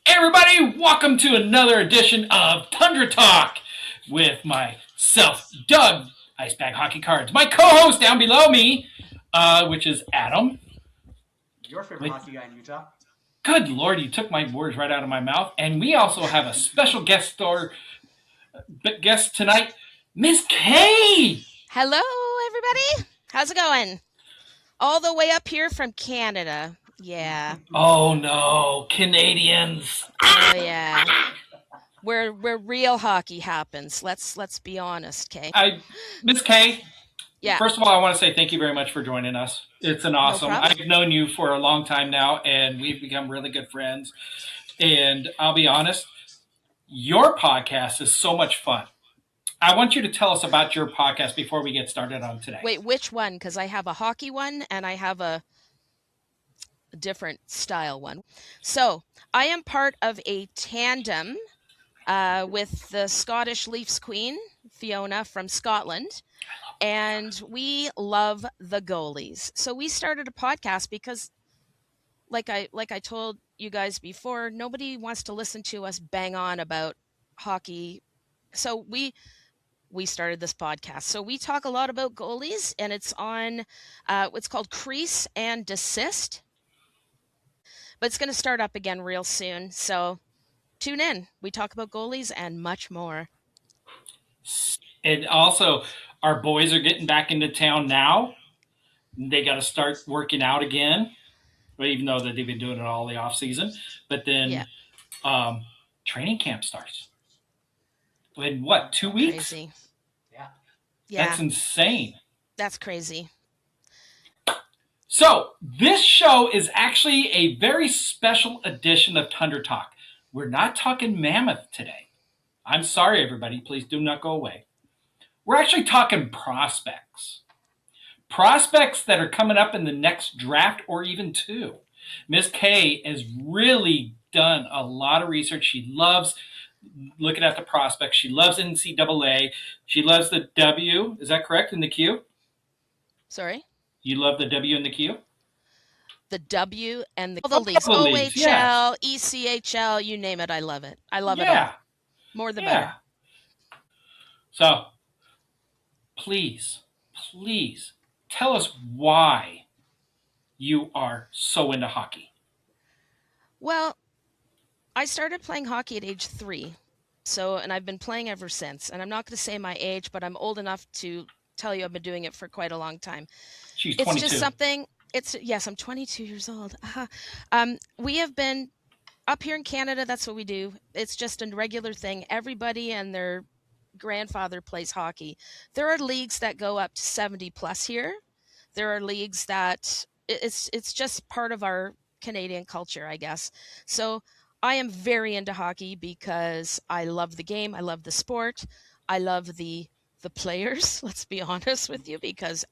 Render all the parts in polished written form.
Hey everybody, welcome to another edition of Tundra Talk with myself, Doug, Ice Bag Hockey Cards. My co-host down below me, which is Adam. Your favorite hockey guy in Utah. Good Lord, you took my words right out of my mouth. And we also have a special guest tonight, Miss Kay. Hello, everybody. How's it going? All the way up here from Canada. Yeah. Oh no, Canadians. Oh yeah. Where real hockey happens. Let's be honest, Kay. Miss Kay. Yeah. First of all, I want to say thank you very much for joining us. It's an awesome. No problem. I've known you for a long time now, and we've become really good friends. And I'll be honest, your podcast is so much fun. I want you to tell us about your podcast before we get started on today. Wait, which one? Because I have a hockey one and I have a different style one. So I am part of a tandem with the Scottish Leafs queen, Fiona from Scotland. And we love the goalies. So we started a podcast because like I told you guys before, nobody wants to listen to us bang on about hockey. So we started this podcast. So we talk a lot about goalies, and it's on what's called Crease and Desist. But it's going to start up again real soon. So tune in. We talk about goalies and much more. And also, our boys are getting back into town now. They got to start working out again, even though that they've been doing it all the off season. But then training camp starts. In what, 2 weeks? Crazy. Yeah. That's insane. That's crazy. So this show is actually a very special edition of Tundra Talk. We're not talking Mammoth today. I'm sorry, everybody. Please do not go away. We're actually talking prospects. Prospects that are coming up in the next draft or even two. Miss Kay has really done a lot of research. She loves looking at the prospects. She loves NCAA. She loves the W. Is that correct, in the Q? Sorry? You love the W and the Q? The W and the leagues. OHL, yeah. ECHL, you name it. I love it. I love it all. More the better. So, please tell us why you are so into hockey. Well, I started playing hockey at age 3. And I've been playing ever since. And I'm not going to say my age, but I'm old enough to tell you I've been doing it for quite a long time. She's 22. It's just something. Yes, I'm 22 years old. We have been up here in Canada. That's what we do. It's just a regular thing. Everybody and their grandfather plays hockey. There are leagues that go up to 70 plus here. There are leagues that it's just part of our Canadian culture, I guess. So I am very into hockey because I love the game. I love the sport. I love the players. Let's be honest with you, because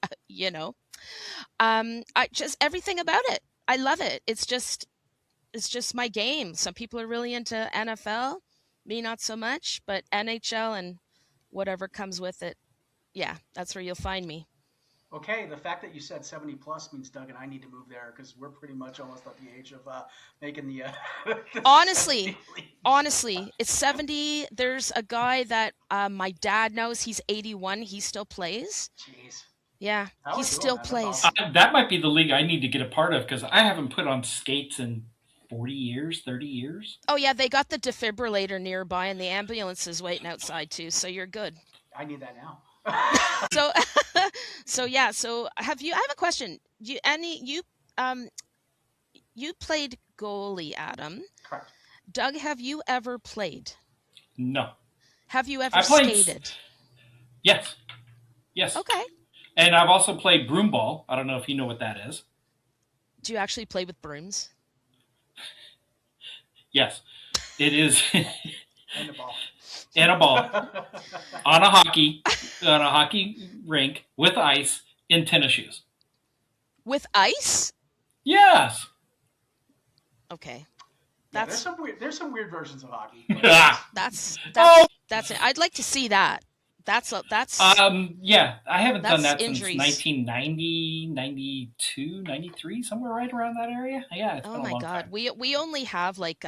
I just everything about it. I love it. It's just my game. Some people are really into NFL, me not so much, but NHL and whatever comes with it. Yeah, that's where you'll find me. Okay, the fact that you said 70 plus means Doug and I need to move there because we're pretty much almost at the age of making the. Honestly, it's 70. There's a guy that my dad knows. He's 81. He still plays. Jeez. Yeah, he still plays. Awesome. That might be the league I need to get a part of because I haven't put on skates in 40 years, 30 years. Oh, yeah, they got the defibrillator nearby and the ambulance is waiting outside too, so you're good. I need that now. So I have a question. You played goalie, Adam. Correct. Doug, have you ever played? No. Have you ever skated? Yes. Okay. And I've also played broom ball. I don't know if you know what that is. Do you actually play with brooms? Yes. It is. And a ball. And a ball. on a hockey rink with ice in tennis shoes. With ice? Yes. Okay. There's some weird versions of hockey. That's it. I'd like to see that. That's Yeah, I haven't done that's that since injuries. 1990, 92, 93, somewhere right around that area. Yeah, it's Oh been a my long God. time. We only have like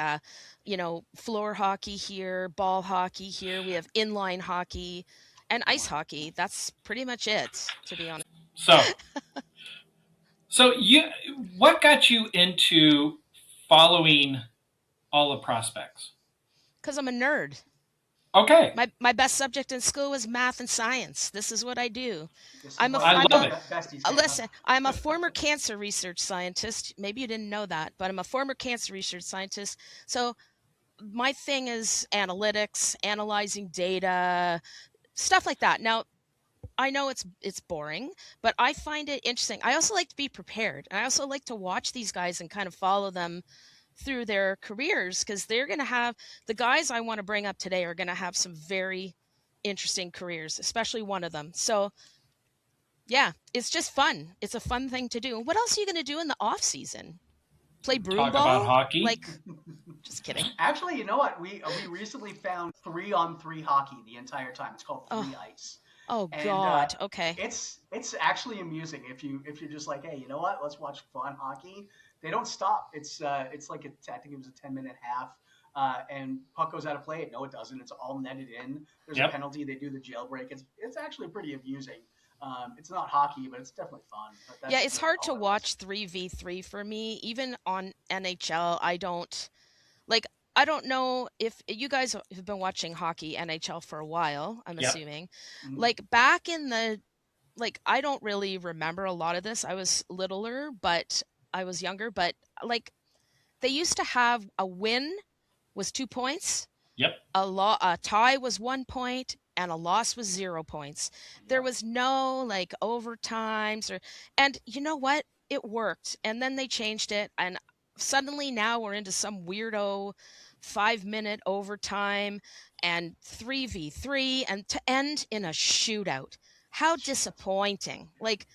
floor hockey here, ball hockey here. We have inline hockey and ice Wow. hockey. That's pretty much it, to be honest. So, so what got you into following all the prospects? Because I'm a nerd. Okay, My best subject in school was math and science. This is what I do. This is I'm a what f- I I'm love a it. besties get, listen. I'm a huh? former cancer research scientist. Maybe you didn't know that, but I'm a former cancer research scientist. So my thing is analytics, analyzing data, stuff like that. Now, I know it's boring, but I find it interesting. I also like to be prepared. And I also like to watch these guys and kind of follow them through their careers because they're going to have the guys I want to bring up today are going to have some very interesting careers, especially one of them. So, yeah, it's just fun. It's a fun thing to do. What else are you going to do in the off season? Play broom Talk about ball? hockey. Like, just kidding. Actually, you know what? We recently found 3-on-3 hockey the entire time. It's called Oh, three ice, oh and God. Okay. it's actually amusing if you're just like, hey, you know what? Let's watch fun hockey. They don't stop. It's like I think it was a 10-minute half. And puck goes out of play. No, it doesn't. It's all netted in. There's a Yep. penalty. They do the jailbreak. It's actually pretty amusing. It's not hockey, but it's definitely fun. But Yeah, that's it's really hard to all it is. watch 3v3 for me. Even on NHL, I don't like I don't know if you guys have been watching hockey NHL for a while, I'm Yep. assuming. Mhm. Like back in the I don't really remember a lot of this. I was littler, but I was younger, but like they used to have a win was 2 points, Yep. a tie was 1 point, and a loss was 0 points. There Yep. was no like overtimes and you know what? It worked. And then they changed it and suddenly now we're into some weirdo 5-minute overtime and 3v3 and to end in a shootout. How disappointing. Like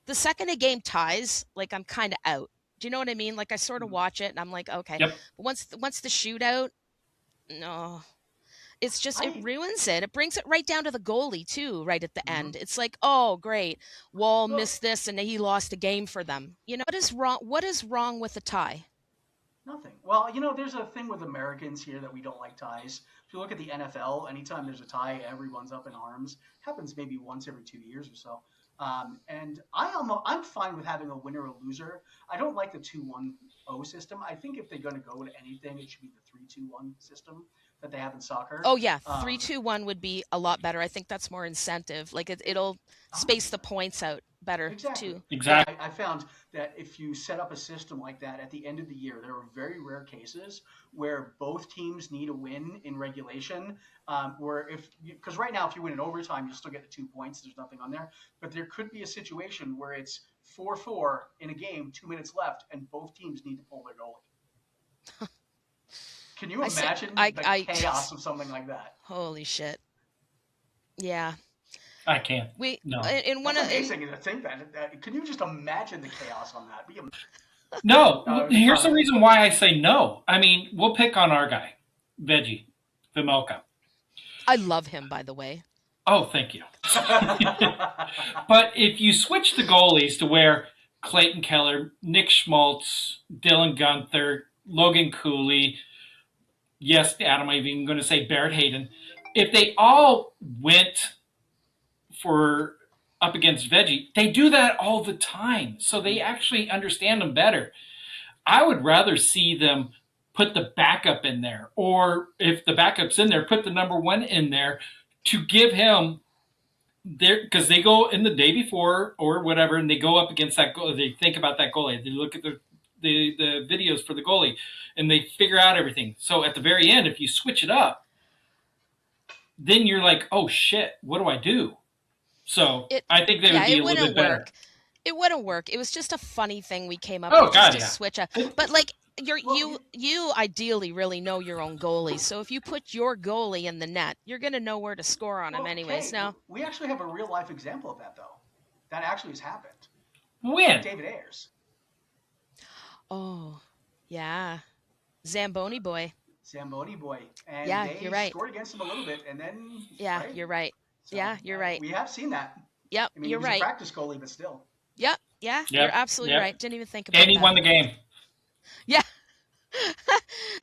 the second a game ties, like I'm kind of out. Do you know what I mean? Like I sort of Mhm. watch it and I'm like, okay. Yep. But once the shootout, no, it's just it I ruins it. It brings it right down to the goalie too, right at the mhm. end. It's like, oh great, Wall Well, missed this and he lost a game for them. You know what is wrong? What is wrong with the tie? nothing. Well, there's a thing with Americans here that we don't like ties. If you look at the NFL, anytime there's a tie, everyone's up in arms. Happens maybe once every 2 years or so. And I'm fine with having a winner or loser. I don't like the 2-1-0 system. I think if they're going to go to anything, it should be the 3-2-1 system that they have in soccer. Oh yeah, three Um, two one would be a lot better. I think that's more incentive. Like it'll space the 100%. points out better Exactly. too. Yeah, Yeah. Exactly. I found that if you set up a system like that at the end of the year, there are very rare cases where both teams need a win in regulation. Where because right now, if you win in overtime, you still get the 2 points. There's nothing on there. But there could be a situation where it's 4-4 in a game, 2 minutes left, and both teams need to pull their goalie. Can you I say imagine the I chaos of something like that? holy shit. Yeah. I can't. We No. in one That's of in amazing to think that. Can you just imagine the chaos on that? No. Here's the Carmen. reason why I say no. I mean, we'll pick on our guy, Veggie, Vimelka. I love him by the way. Oh, thank you. But if you switch the goalies to where Clayton Keller, Nick Schmaltz, Dylan Gunther, Logan Cooley, yes, Adam, I'm even going to say Barrett Hayden, if they all went for up against Veggie, they do that all the time. So they actually understand them better. I would rather see them put the backup in there, or if the backup's in there, put the number one in there to give him there because they go in the day before or whatever, and they go up against that goal. They think about that goalie. They look at the videos for the goalie, and they figure out everything. So at the very end, if you switch it up, then you're like, oh shit, what do I do? So It I think they would yeah, be it a little wouldn't bit better. work. It wouldn't work. It was just a funny thing we came up Oh with just god, to yeah. switch up. It, But like you're well, you ideally really know your own goalie. So if you put your goalie in the net, you're going to know where to score on him Well, anyways. Kay, Now, we actually have a real life example of that though. That actually has happened. win. David Ayers, oh, yeah. Zamboni boy. Zamboni boy, and Yeah, they you're right. scored against him a little bit, and then Yeah, right, you're right. So, Yeah, you're right. We have seen that. Yep, I mean, he you're was a right. practice goalie, but still. Yep, yeah, you're Yep. absolutely Yep. right. Didn't even think about And he that. won the game. Yeah.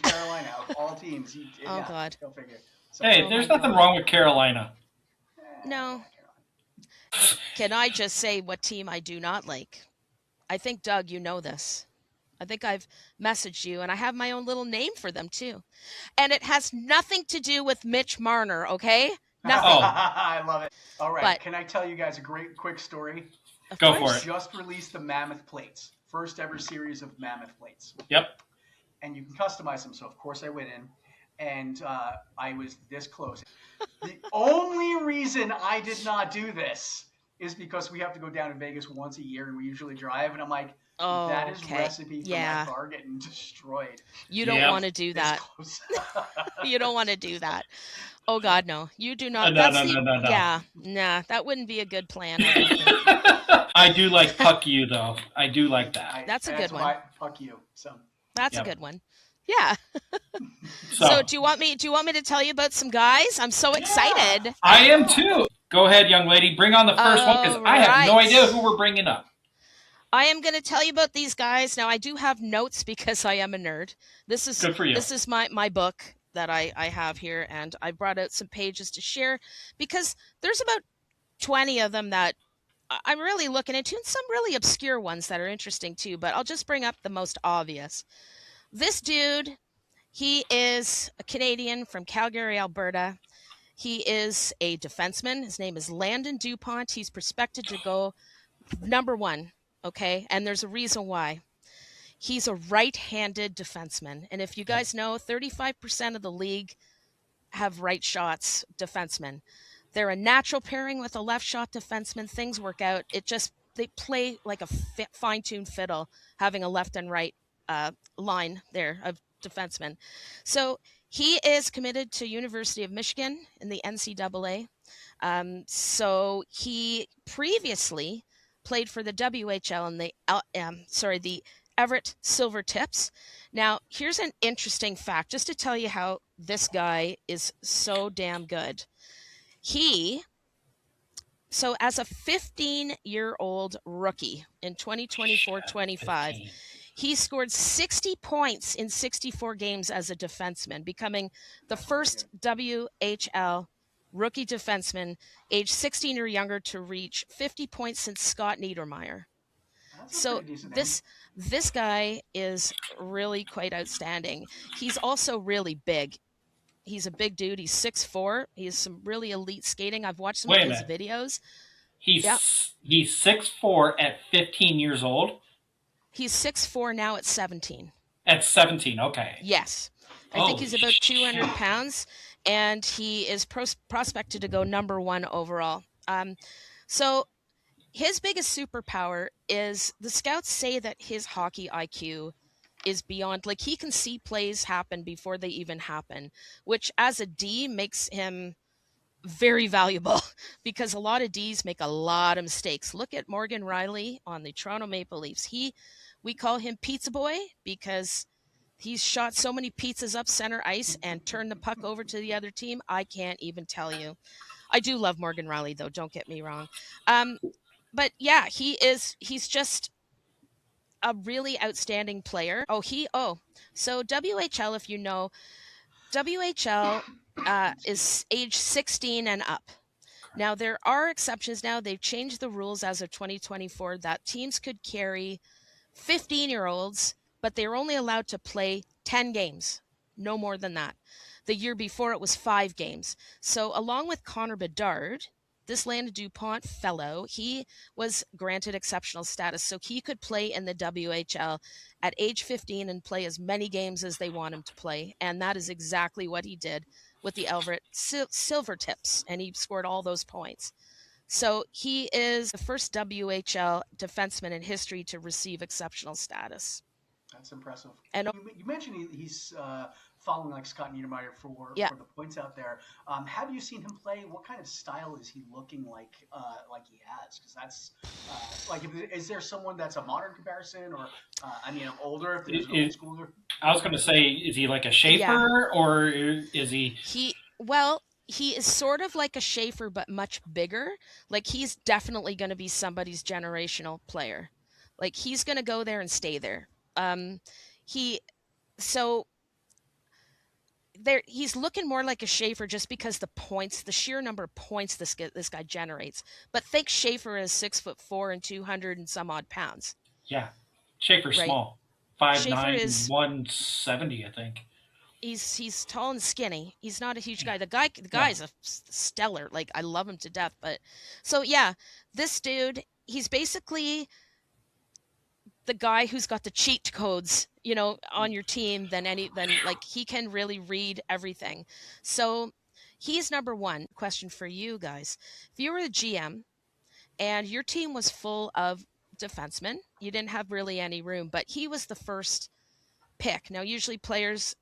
Carolina, of all teams. Oh Yeah, God. go figure. So, Hey, Oh there's my nothing God. wrong with Carolina. No. Carolina. Can I just say what team I do not like? I think, Doug, you know this. I think I've messaged you, and I have my own little name for them too. And it has nothing to do with Mitch Marner, okay? Nothing. Oh. I love it. All right, But can I tell you guys a great quick story? of Go for course. it. Just released the Mammoth plates, first ever series of Mammoth plates. Yep. And you can customize them. So of course I went in, and I was this close. The only reason I did not do this is because we have to go down to Vegas once a year, and we usually drive. And I'm like, Oh, that is okay. recipe for Yeah. my car getting destroyed. You don't Yep. want to do This that. close. You don't want to do that. Oh God, no. You do not. No, That's no, the no, no, no. yeah. Nah, that wouldn't be a good plan. I don't think. I do like Puck You, though. I do like that. That's a good one. Fuck you. So That's Yep. a good one. Yeah. So, So do you want me to tell you about some guys? I'm so excited. I am too. Go ahead, young lady. Bring on the first one because I have no Alright. idea who we're bringing up. I am going to tell you about these guys. Now I do have notes because I am a nerd. This is Good for you. This is my book that I have here, and I brought out some pages to share because there's about 20 of them that I'm really looking into, and some really obscure ones that are interesting too, but I'll just bring up the most obvious. This dude, he is a Canadian from Calgary, Alberta. He is a defenseman. His name is Landon DuPont. He's prospected to go number 1, okay? And there's a reason why. He's a right-handed defenseman. And if you guys know, 35% of the league have right shots defensemen. They're a natural pairing with a left shot defenseman. Things work out. They play like a fine-tuned fiddle, having a left and right line there of defensemen. So he is committed to University of Michigan in the NCAA. So he previously played for the WHL and the Everett Silvertips. Now, here's an interesting fact, just to tell you how this guy is so damn good. So as a 15-year-old rookie in 2024-25, he scored 60 points in 64 games as a defenseman, becoming the first WHL rookie defenseman aged 16 or younger to reach 50 points since Scott Niedermayer. So this guy is really quite outstanding. He's also really big. He's a big dude. He's 6'4". He has some really elite skating. I've watched some of his videos. He's 6'4" at 15 years old. He's 6'4" now at 17. At 17, okay. Yes. I think he's about 200 pounds, and he is prospected to go number 1 overall. So his biggest superpower is the scouts say that his hockey IQ is beyond, like, he can see plays happen before they even happen, which as a D makes him very valuable because a lot of Ds make a lot of mistakes. Look at Morgan Riley on the Toronto Maple Leafs. We call him Pizza Boy because he's shot so many pizzas up center ice and turned the puck over to the other team. I can't even tell you. I do love Morgan Riley, though. Don't get me wrong. But yeah, he's just a really outstanding player. So WHL, if you know, WHL is age 16 and up. Now, there are exceptions now. They've changed the rules as of 2024 that teams could carry 15-year-olds, but they're only allowed to play 10 games, no more than that. The year before, it was 5 games. So along with Connor Bedard, this Landon DuPont fellow, he was granted exceptional status, so he could play in the WHL at age 15 and play as many games as they want him to play. And that is exactly what he did with the Everett Silvertips, and he scored all those points. So he is the first WHL defenseman in history to receive exceptional status. That's impressive. And you mentioned he's following like Scott Niedermayer for the points out there. Have you seen him play? What kind of style is he looking like he has? Because that's is there someone that's a modern comparison, or I'm older if there's an old schooler? I was going to say, is he like a Schaefer or is he? he is sort of like a Schaefer, but much bigger. Like he's definitely going to be somebody's generational player. Like he's going to go there and stay there. He so there he's looking more like a Schaefer just because the points, the sheer number of points this guy generates. But think Schaefer is 6'4" and 200 and some odd pounds, Yeah. Schaefer's right? small. Schaefer 5'9", is 170, I think. he's tall and skinny. He's not a huge Yeah. guy. The No. guy's a stellar. Like I love him to death. But so yeah, this dude, he's basically the guy who's got the cheat codes, on your team than like he can really read everything. So he's number one. Question for you guys: if you were the GM and your team was full of defensemen, you didn't have really any room, but he was the first pick. Now, usually players,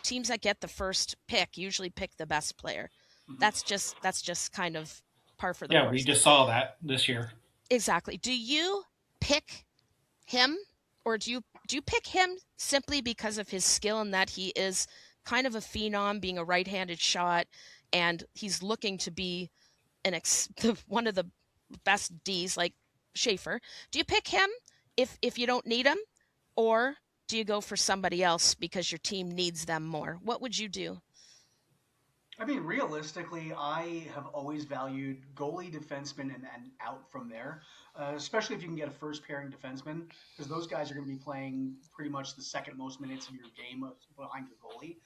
teams that get the first pick usually pick the best player. Mhm. That's just kind of par for the Yeah, we course. just saw that this year. Exactly. Do you pick him, or do you pick him simply because of his skill and that he is kind of a phenom, being a right-handed shot, and he's looking to be one of the best D's like Schaefer? Do you pick him if you don't need him, or do you go for somebody else because your team needs them more? What would you do? I mean, realistically, I have always valued goalie, defenseman, and out from there, especially if you can get a first pairing defenseman, because those guys are going to be playing pretty much the second most minutes of your game behind your goalie.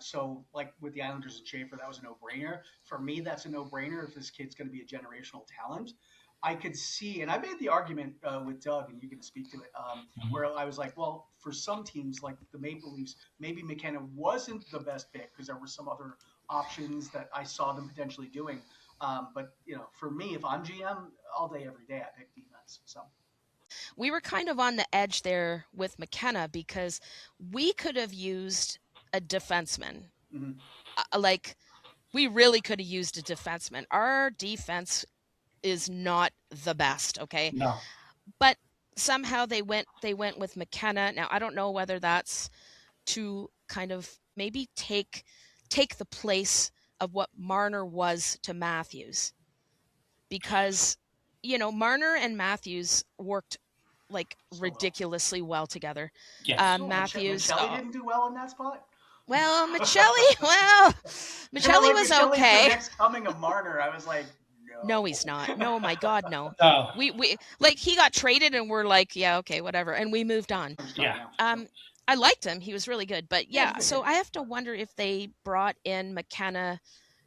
So, like with the Islanders and Schaefer, that was a no brainer. For me, that's a no brainer if this kid's going to be a generational talent. I could see, and I made the argument with Doug, and you can speak to it, Mhm. where I was like, well, for some teams like the Maple Leafs, maybe McKenna wasn't the best pick because there were some other options that I saw them potentially doing. But for me, if I'm GM, all day, every day, I pick defense. So We were kind of on the edge there with McKenna because we could have used a defenseman. mhm. Like we really could have used a defenseman. Our defense is not the best, okay? No. But somehow they went with McKenna. Now I don't know whether that's to kind of maybe take the place of what Marner was to Matthews, because Marner and Matthews worked like So well. ridiculously well together. Yes. Oh, Matthews, Michelli didn't do well in that spot. well, Michelli, well, You were Michelli like, was Michelli's the okay. next coming of Marner. I was like, No, he's no. not. No, my God, no. No. We like he got traded and we're like, yeah, okay, whatever, and we moved on. I'm just talking Yeah. now. So Um, I liked him; he was really good. But yeah, he's yeah, a good so kid. I have to wonder if they brought in McKenna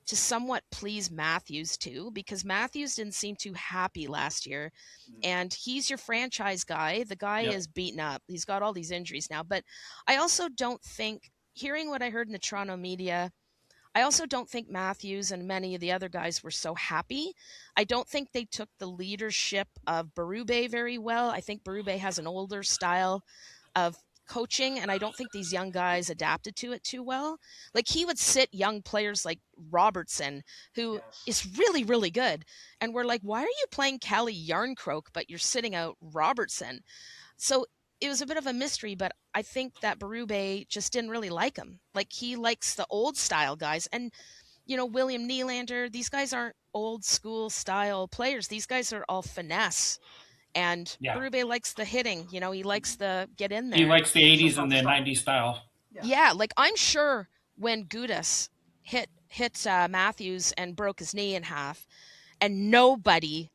to somewhat please Matthews too, because Matthews didn't seem too happy last year, Mhm. and he's your franchise guy. The guy Yep. is beaten up. He's got all these injuries now, but I also don't think, hearing what I heard in the Toronto media, I also don't think Matthews and many of the other guys were so happy. I don't think they took the leadership of Berube very well. I think Berube has an older style of coaching, and I don't think these young guys adapted to it too well. Like he would sit young players like Robertson, who Yes. is really, really good. And we're like, why are you playing Callie Yarncroke, but you're sitting out Robertson? So it was a bit of a mystery, but I think that Berube just didn't really like him. Like he likes the old style guys. And, William Nylander, these guys aren't old school style players. These guys are all finesse. And Yeah. Berube likes the hitting, he likes the get in He there. likes the So 80s tough and to the stop. 90s style. Yeah. Yeah, like I'm sure when Gudas hit Matthews and broke his knee in half, and nobody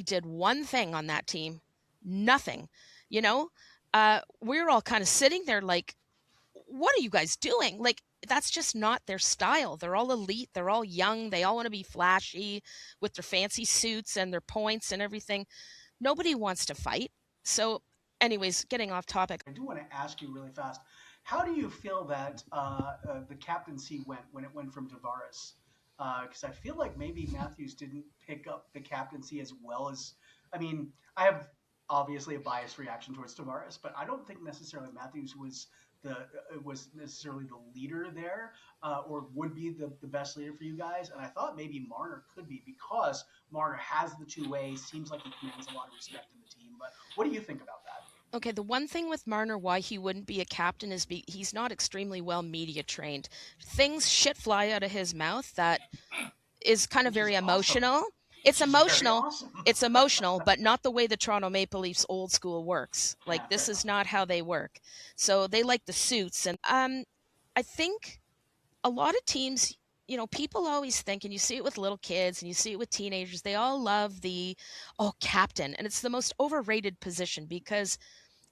did one thing on that team, nothing. You know, we were all kind of sitting there like, what are you guys doing? Like that's just not their style. They're all elite. They're all young. They all want to be flashy with their fancy suits and their points and everything. Nobody wants to fight. So, anyways, getting off topic. I do want to ask you really fast. How do you feel that the captaincy went when it went from Tavares? Because I feel like maybe Matthews didn't pick up the captaincy as well as. I mean, I have obviously a biased reaction towards Tavares, but I don't think necessarily Matthews was necessarily the leader there, or would be the best leader for you guys. And I thought maybe Marner could be because Marner has the two ways. Seems like he commands a lot of respect in the team. But what do you think about that? Okay, the one thing with Marner why he wouldn't be a captain is he's not extremely well media trained. Things shit fly out of his mouth that is kind of Which is very awesome. emotional. It's Which is very emotional. awesome. It's emotional, but not the way the Toronto Maple Leafs old school works. Like Yeah, fair this is enough. not how they work. So they like the suits and I think a lot of teams, people always think, and you see it with little kids and you see it with teenagers, they all love the captain, and it's the most overrated position because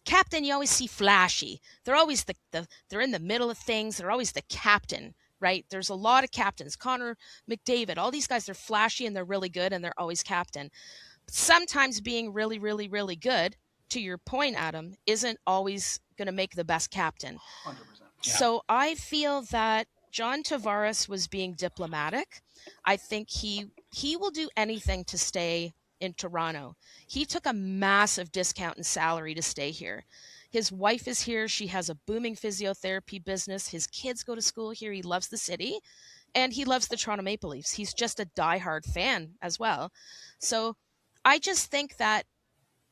captain, you always see flashy. They're always they're in the middle of things. They're always the captain, right? There's a lot of captains. Connor McDavid, all these guys, they're flashy and they're really good and they're always captain. But sometimes being really, really, really good, to your point, Adam, isn't always going to make the best captain. 100%. Yeah. So I feel that John Tavares was being diplomatic. I think he will do anything to stay in Toronto. He took a massive discount in salary to stay here. His wife is here. She has a booming physiotherapy business. His kids go to school here. He loves the city and he loves the Toronto Maple Leafs. He's just a diehard fan as well. So I just think that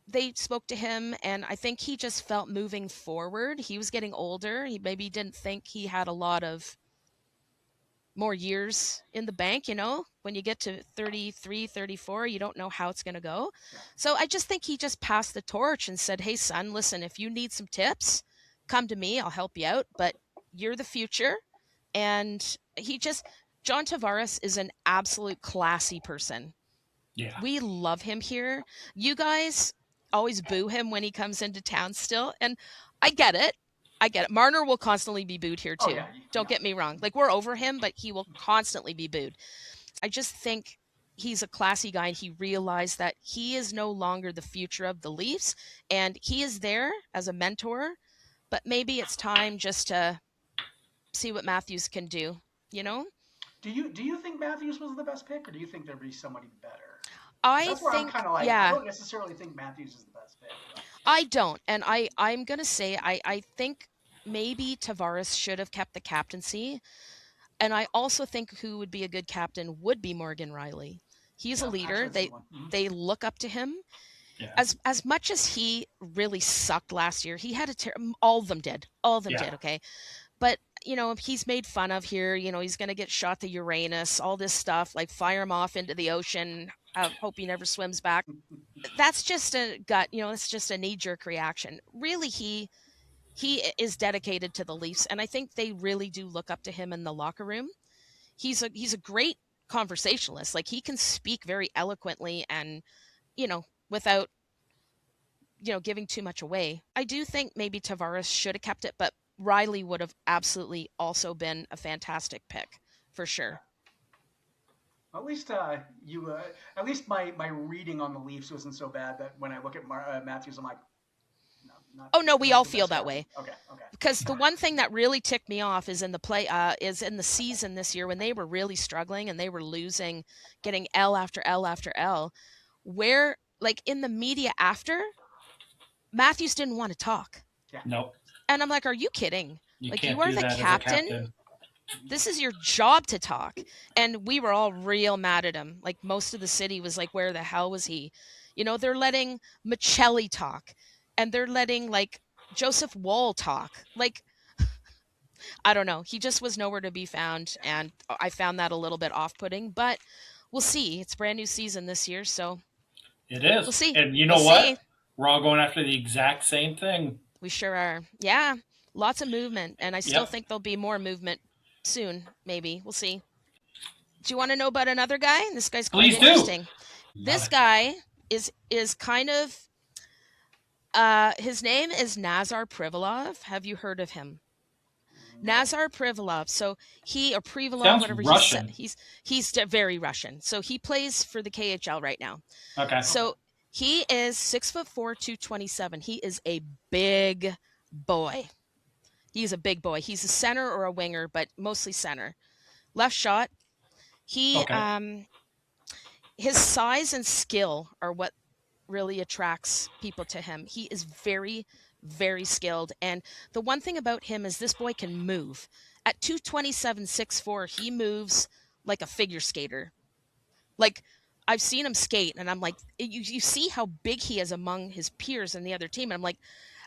they spoke to him and I think he just felt moving forward. He was getting older. He maybe didn't think he had a lot of more years in the bank, when you get to 33, 34, you don't know how it's going to go. Yeah. So I just think he just passed the torch and said, "Hey son, listen, if you need some tips, come to me. I'll help you out, but you're the future." And John Tavares is an absolute classy person. Yeah. We love him here. You guys always boo him when he comes into town still. And I get it. I get it. Marner will constantly be booed here too. Oh yeah. Don't get me wrong. Like we're over him, but he will constantly be booed. I just think he's a classy guy and he realized that he is no longer the future of the Leafs and he is there as a mentor, but maybe it's time just to see what Matthews can do, you know? Do you think Matthews was the best pick, or do you think there'd be somebody better? Because I that's where I'm think kind of like, I yeah, don't necessarily think Matthews is the best pick. I don't. And I'm going to say I think maybe Tavares should have kept the captaincy. And I also think who would be a good captain would be Morgan Riley. He's a Yeah, leader. actually, that's a They good one. Mm-hmm. they look up to him. Yeah. As much as he really sucked last year, he had all of them did. All of them Yeah. did, okay? But, he's made fun of here, he's going to get shot to Uranus, all this stuff, like fire him off into the ocean, hope he never swims back. That's just a gut, it's just a knee jerk reaction. Really, he is dedicated to the Leafs, and I think they really do look up to him in the locker room. He's a great conversationalist. Like he can speak very eloquently and, without, giving too much away. I do think maybe Tavares should have kept it, but Riley would have absolutely also been a fantastic pick for sure. At least at least my reading on the Leafs wasn't so bad that when I look at Matthews, I'm like, no, not. Oh no, we Not all the feel best that captain. way. Okay, okay. Because the one thing that really ticked me off is is in the season this year when they were really struggling and they were losing, getting L after L after L, where like in the media after, Matthews didn't want to talk. Yeah. Nope. And I'm like, are you kidding? You Like can't you are do the that as a captain. captain. This is your job to talk. And we were all real mad at him. Like most of the city was like, where the hell was he? They're letting Michelli talk and they're letting like Joseph Wall talk. Like, I don't know. He just was nowhere to be found. And I found that a little bit off putting, but we'll see. It's brand new season this year. So It is. we'll see. And you know We'll what? see. We're all going after the exact same thing. We sure are. Yeah. Lots of movement. And I still Yep. think there'll be more movement soon. Maybe. We'll see. Do you want to know about another guy? This guy's quite Please do. interesting. Love This it. guy is kind of his name is Nazar Privalov. Have you heard of him? Nazar Privalov. So he or Privalov, Sounds whatever Russian. he's very Russian. So he plays for the KHL right now. Okay. So he is 6'4", 227. He is a big boy. He's a big boy. He's a center or a winger, but mostly center. Left shot. He Okay. His size and skill are what really attracts people to him. He is very, very skilled. And the one thing about him is this boy can move. At 227, 6'4", he moves like a figure skater. Like, I've seen him skate, and I'm like, you see how big he is among his peers and the other team. And I'm like,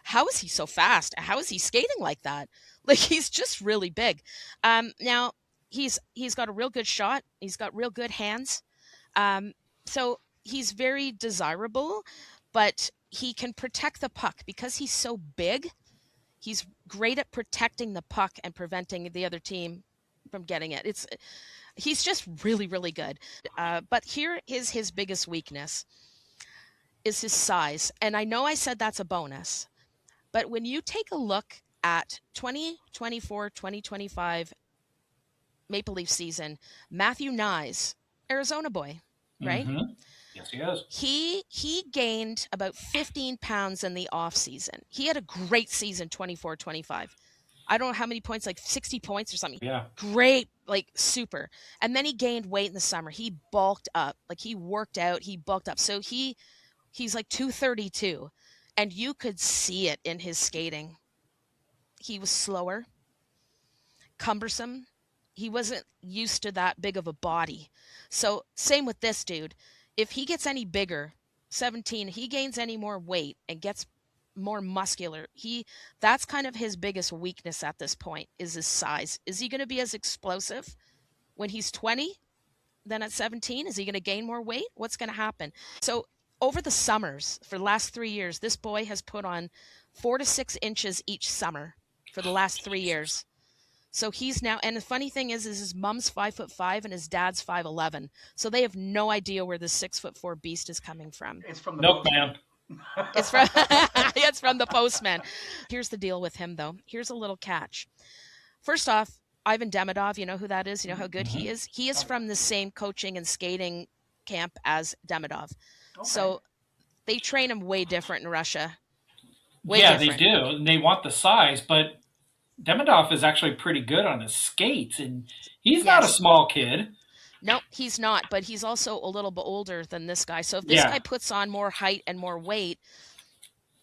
how is he so fast? How is he skating like that? Like, he's just really big. Now he's got a real good shot. He's got real good hands. So he's very desirable, but he can protect the puck because he's so big. He's great at protecting the puck and preventing the other team from getting it. He's just really, really good. But here is his biggest weakness is his size. And I know I said that's a bonus, but when you take a look at 2024, 2025 Maple Leaf season, Matthew Nyes, Arizona boy, right? Mm-hmm. Yes, he is. He gained about 15 pounds in the off season. He had a great season 24, 25. I don't know how many points, like 60 points or something. Yeah. Great, like super. And then he gained weight in the summer. He bulked up. Like he worked out, he bulked up. So he's like 232. And you could see it in his skating. He was slower, cumbersome. He wasn't used to that big of a body. So same with this dude. If he gets any bigger, 17, he gains any more weight and gets more muscular. That's kind of his biggest weakness at this point is his size. Is he going to be as explosive when he's 20 than at 17? Is he going to gain more weight? What's going to happen? So over the summers for the last 3 years, this boy has put on 4 to 6 inches each summer for the last 3 years. So he's now, and the funny thing is his mom's 5'5" and his dad's 5'11". So they have no idea where the 6'4" beast is coming from. It's from the Milkman. It's from it's from the postman. Here's the deal with him, though. Here's a little catch. First off, Ivan Demidov, you know who that is? You know how good he is? He is from the same coaching and skating camp as Demidov. Okay. So they train him way different in Russia. Way Yeah, different. they do. And they want the size, but Demidov is actually pretty good on his skates, and he's not a small kid. No, he's not, but he's also a little bit older than this guy. So if this guy puts on more height and more weight,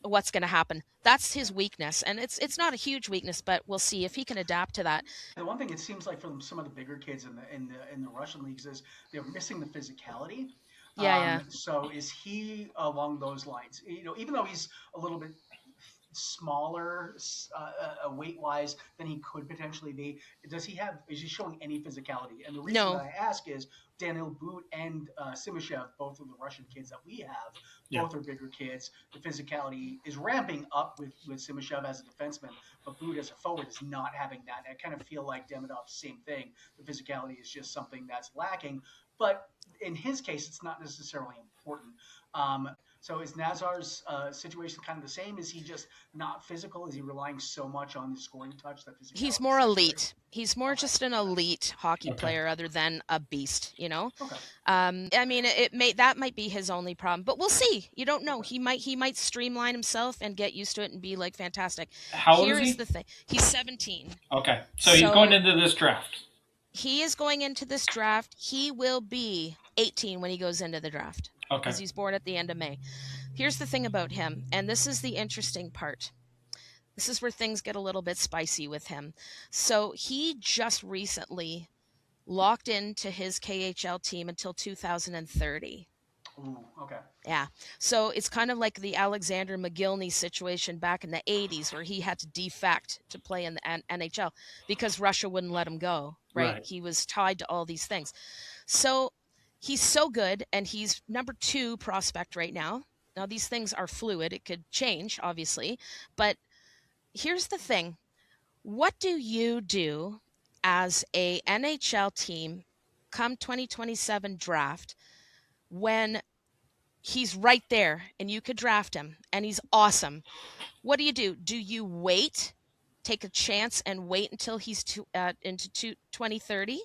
what's going to happen? That's his weakness, and it's not a huge weakness, but we'll see if he can adapt to that. The one thing it seems like from some of the bigger kids in the Russian leagues is they're missing the physicality. Yeah. So is he along those lines? You know, even though he's a little bit smaller weight wise than he could potentially be, is he showing any physicality? And the reason that I ask is Daniel Boot and Simashev, both of the Russian kids that we have, both are bigger kids. The physicality is ramping up with Simashev as a defenseman, but Boot as a forward is not having that. I kind of feel like Demidov's same thing. The physicality is just something that's lacking, but in his case, it's not necessarily important. So is Nazar's situation kind of the same? Is he just not physical? Is he relying so much on the scoring touch that physicality? He's more elite. He's more just an elite hockey player other than a beast, you know? Okay. I mean, that might be his only problem, but we'll see. You don't know. He might streamline himself and get used to it and be like fantastic. How old is he? Here's the thing. He's 17. Okay. So he's going into this draft. He is going into this draft. He will be 18 when he goes into the draft. Okay. Because he's born at the end of May. Here's the thing about him, and this is the interesting part. This is where things get a little bit spicy with him. So he just recently locked into his KHL team until 2030. Ooh, okay. Yeah. So it's kind of like the Alexander McGillney situation back in the 80s where he had to defect to play in the NHL because Russia wouldn't let him go, right? He was tied to all these things. So he's so good, and he's number 2 prospect right now. Now, these things are fluid. It could change, obviously. But here's the thing. What do you do as a NHL team come 2027 draft when he's right there and you could draft him and he's awesome? What do? Do you wait, take a chance and wait until he's into 2030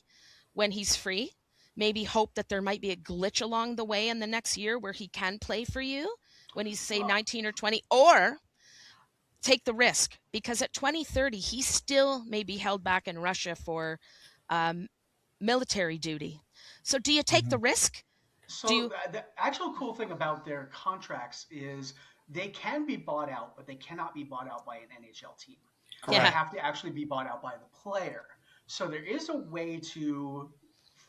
when he's free? Maybe hope that there might be a glitch along the way in the next year where he can play for you when he's, say, 19 or 20, or take the risk because at 2030, he still may be held back in Russia for military duty. So do you take the risk? So the actual cool thing about their contracts is they can be bought out, but they cannot be bought out by an NHL team. They have to actually be bought out by the player. So there is a way to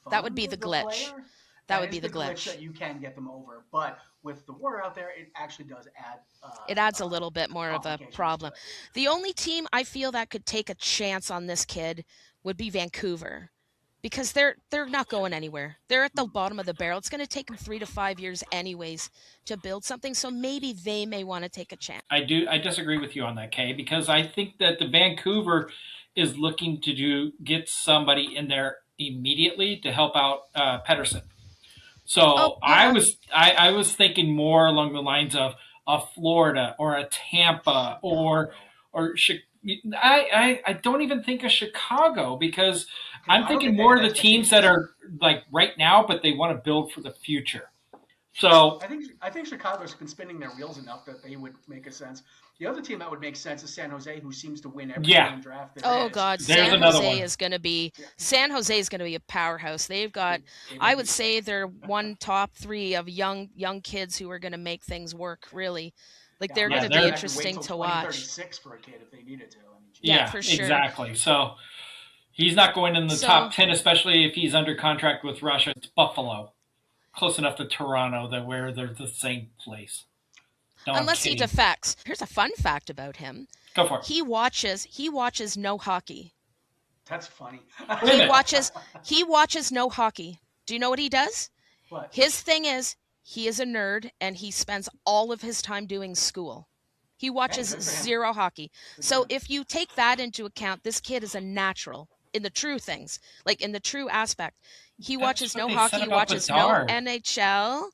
that would be the glitch. Player. That would is be the the glitch glitch. that you can get them over. But with the water out there, it actually does add It adds a little bit more of a complications to problem. it. The only team I feel that could take a chance on this kid would be Vancouver. Because they're not going anywhere. They're at the bottom of the barrel. It's going to take them 3 to 5 years anyways to build something. So maybe they may want to take a chance. I disagree with you on that, Kay, because I think that the Vancouver is looking to get somebody in there immediately to help out Pedersen. Oh So yeah. I was thinking more along the lines of a Florida or a Tampa Chicago. or I don't even think of Chicago because I'm I don't thinking think they more have of the teams that expectations. are like right now, but they want to build for the future. So I think Chicago's been spinning their wheels enough that they would make a sense. The other team that would make sense is San Jose, who seems to win every yeah, damn draft there Oh is. God, there's San another Jose one. is going to be Yeah, a powerhouse. They've got, they I would would be say, sick. they're one top three of young kids who are going to make things work. Really, like Yeah, they're going Yeah, to unless be they they're had to wait interesting till to watch. 2036 for a kid if they needed to. I mean, Yeah, yeah, Jesus. for sure. exactly. So he's not going in the So top 10, especially if he's under contract with Russia. It's Buffalo, close enough to Toronto that where they're the same place. No, I'm unless he kidding. defects, here's a fun fact about him: Go for it. he watches no hockey. That's funny. Wait a He minute. watches he watches no hockey. Do you know what he does? What? His thing is he is a nerd and he spends all of his time doing school. He Hey, watches good for him. zero hockey. Good for So him. if you take that into account, this kid is a natural in the true things, like in the true aspect. He That's watches what no they said hockey, about watches no Bedard. NHL.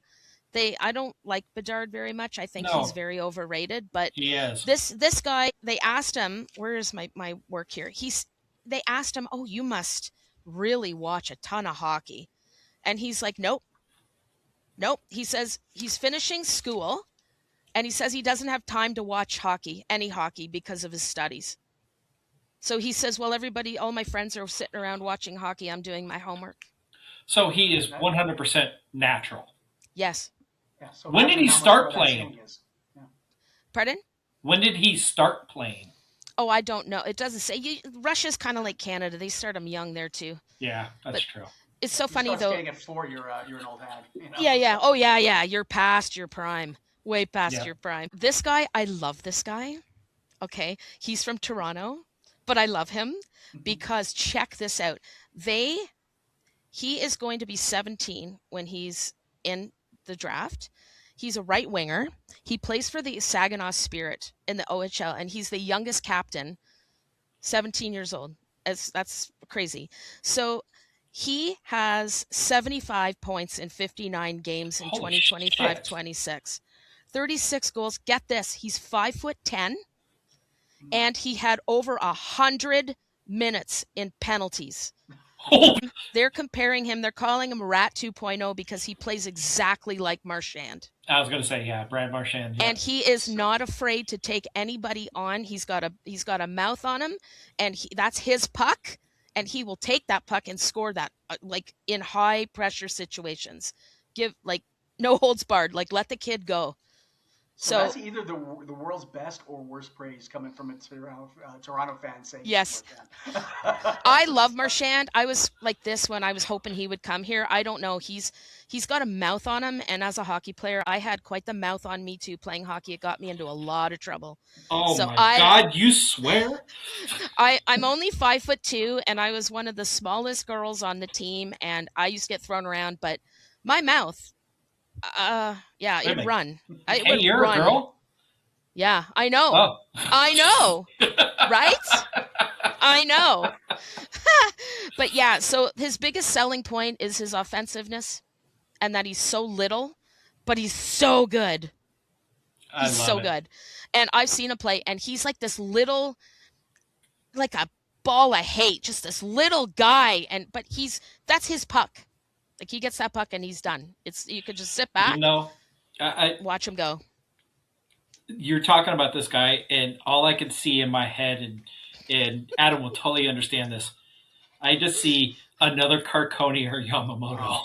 I don't like Bedard very much. I think he's No, very overrated, but he is. this guy, they asked him, where is my work here? They asked him, "Oh, you must really watch a ton of hockey." And he's like, "Nope. Nope." He says he's finishing school and he says he doesn't have time to watch any hockey because of his studies. So he says, "Well, all my friends are sitting around watching hockey. I'm doing my homework." So he is That, 100% natural. Yes. yeah. So When did imagine he how much more start that playing? ceiling is. Yeah. Pardon? When did he start playing? Oh, I don't know. It doesn't say. Russia's kind of like Canada. They start them young there too. Yeah, that's But true. it's so If you funny start though. skating at 4, you're an old hag. You know? Yeah, yeah. So, Oh, yeah, yeah. You're past your prime. Way past Yeah. your prime. This guy, I love this guy. Okay. He's from Toronto, but I love him because check this out. He is going to be 17 when he's in the draft. He's a right winger. He plays for the Saginaw Spirit in the OHL, and he's the youngest captain, 17 years old. That's crazy. So he has 75 points in 59 games in Holy 2025-26. 36 goals. Get this. He's 5'10", and he had over 100 minutes in penalties. Holy, They're comparing him. They're calling him Rat 2.0 because he plays exactly like Marchand. I was going to say, yeah, Brad Marchand. Yeah. And he is not afraid to take anybody on. He's got a mouth on him, and that's his puck, and he will take that puck and score that like in high pressure situations. Give like no holds barred. Like let the kid go. so that's either the world's best or worst praise coming from a Toronto fan saying yes, Marchand. I love Marchand. I was like this when I was hoping he would come here. I don't know. He's got a mouth on him, and as a hockey player, I had quite the mouth on me too. Playing hockey, it got me into a lot of trouble. Oh So my God, you swear? I'm only 5'2", and I was one of the smallest girls on the team, and I used to get thrown around. But my mouth, yeah, Wait a it'd minute. run. It Hey, would you're run. a girl? Yeah, I know. Oh. I know, right? I know. But yeah, so his biggest selling point is his offensiveness, and that he's so little, but he's so good. I He's love so it. good. And I've seen him play, and he's like this little, like a ball of hate, just this little guy. But that's his puck. Like he gets that puck and he's done. You could just sit back, You know, watch him go. you're talking about this guy, and all I can see in my head, and Adam will totally understand this. I just see another Carcone or Yamamoto.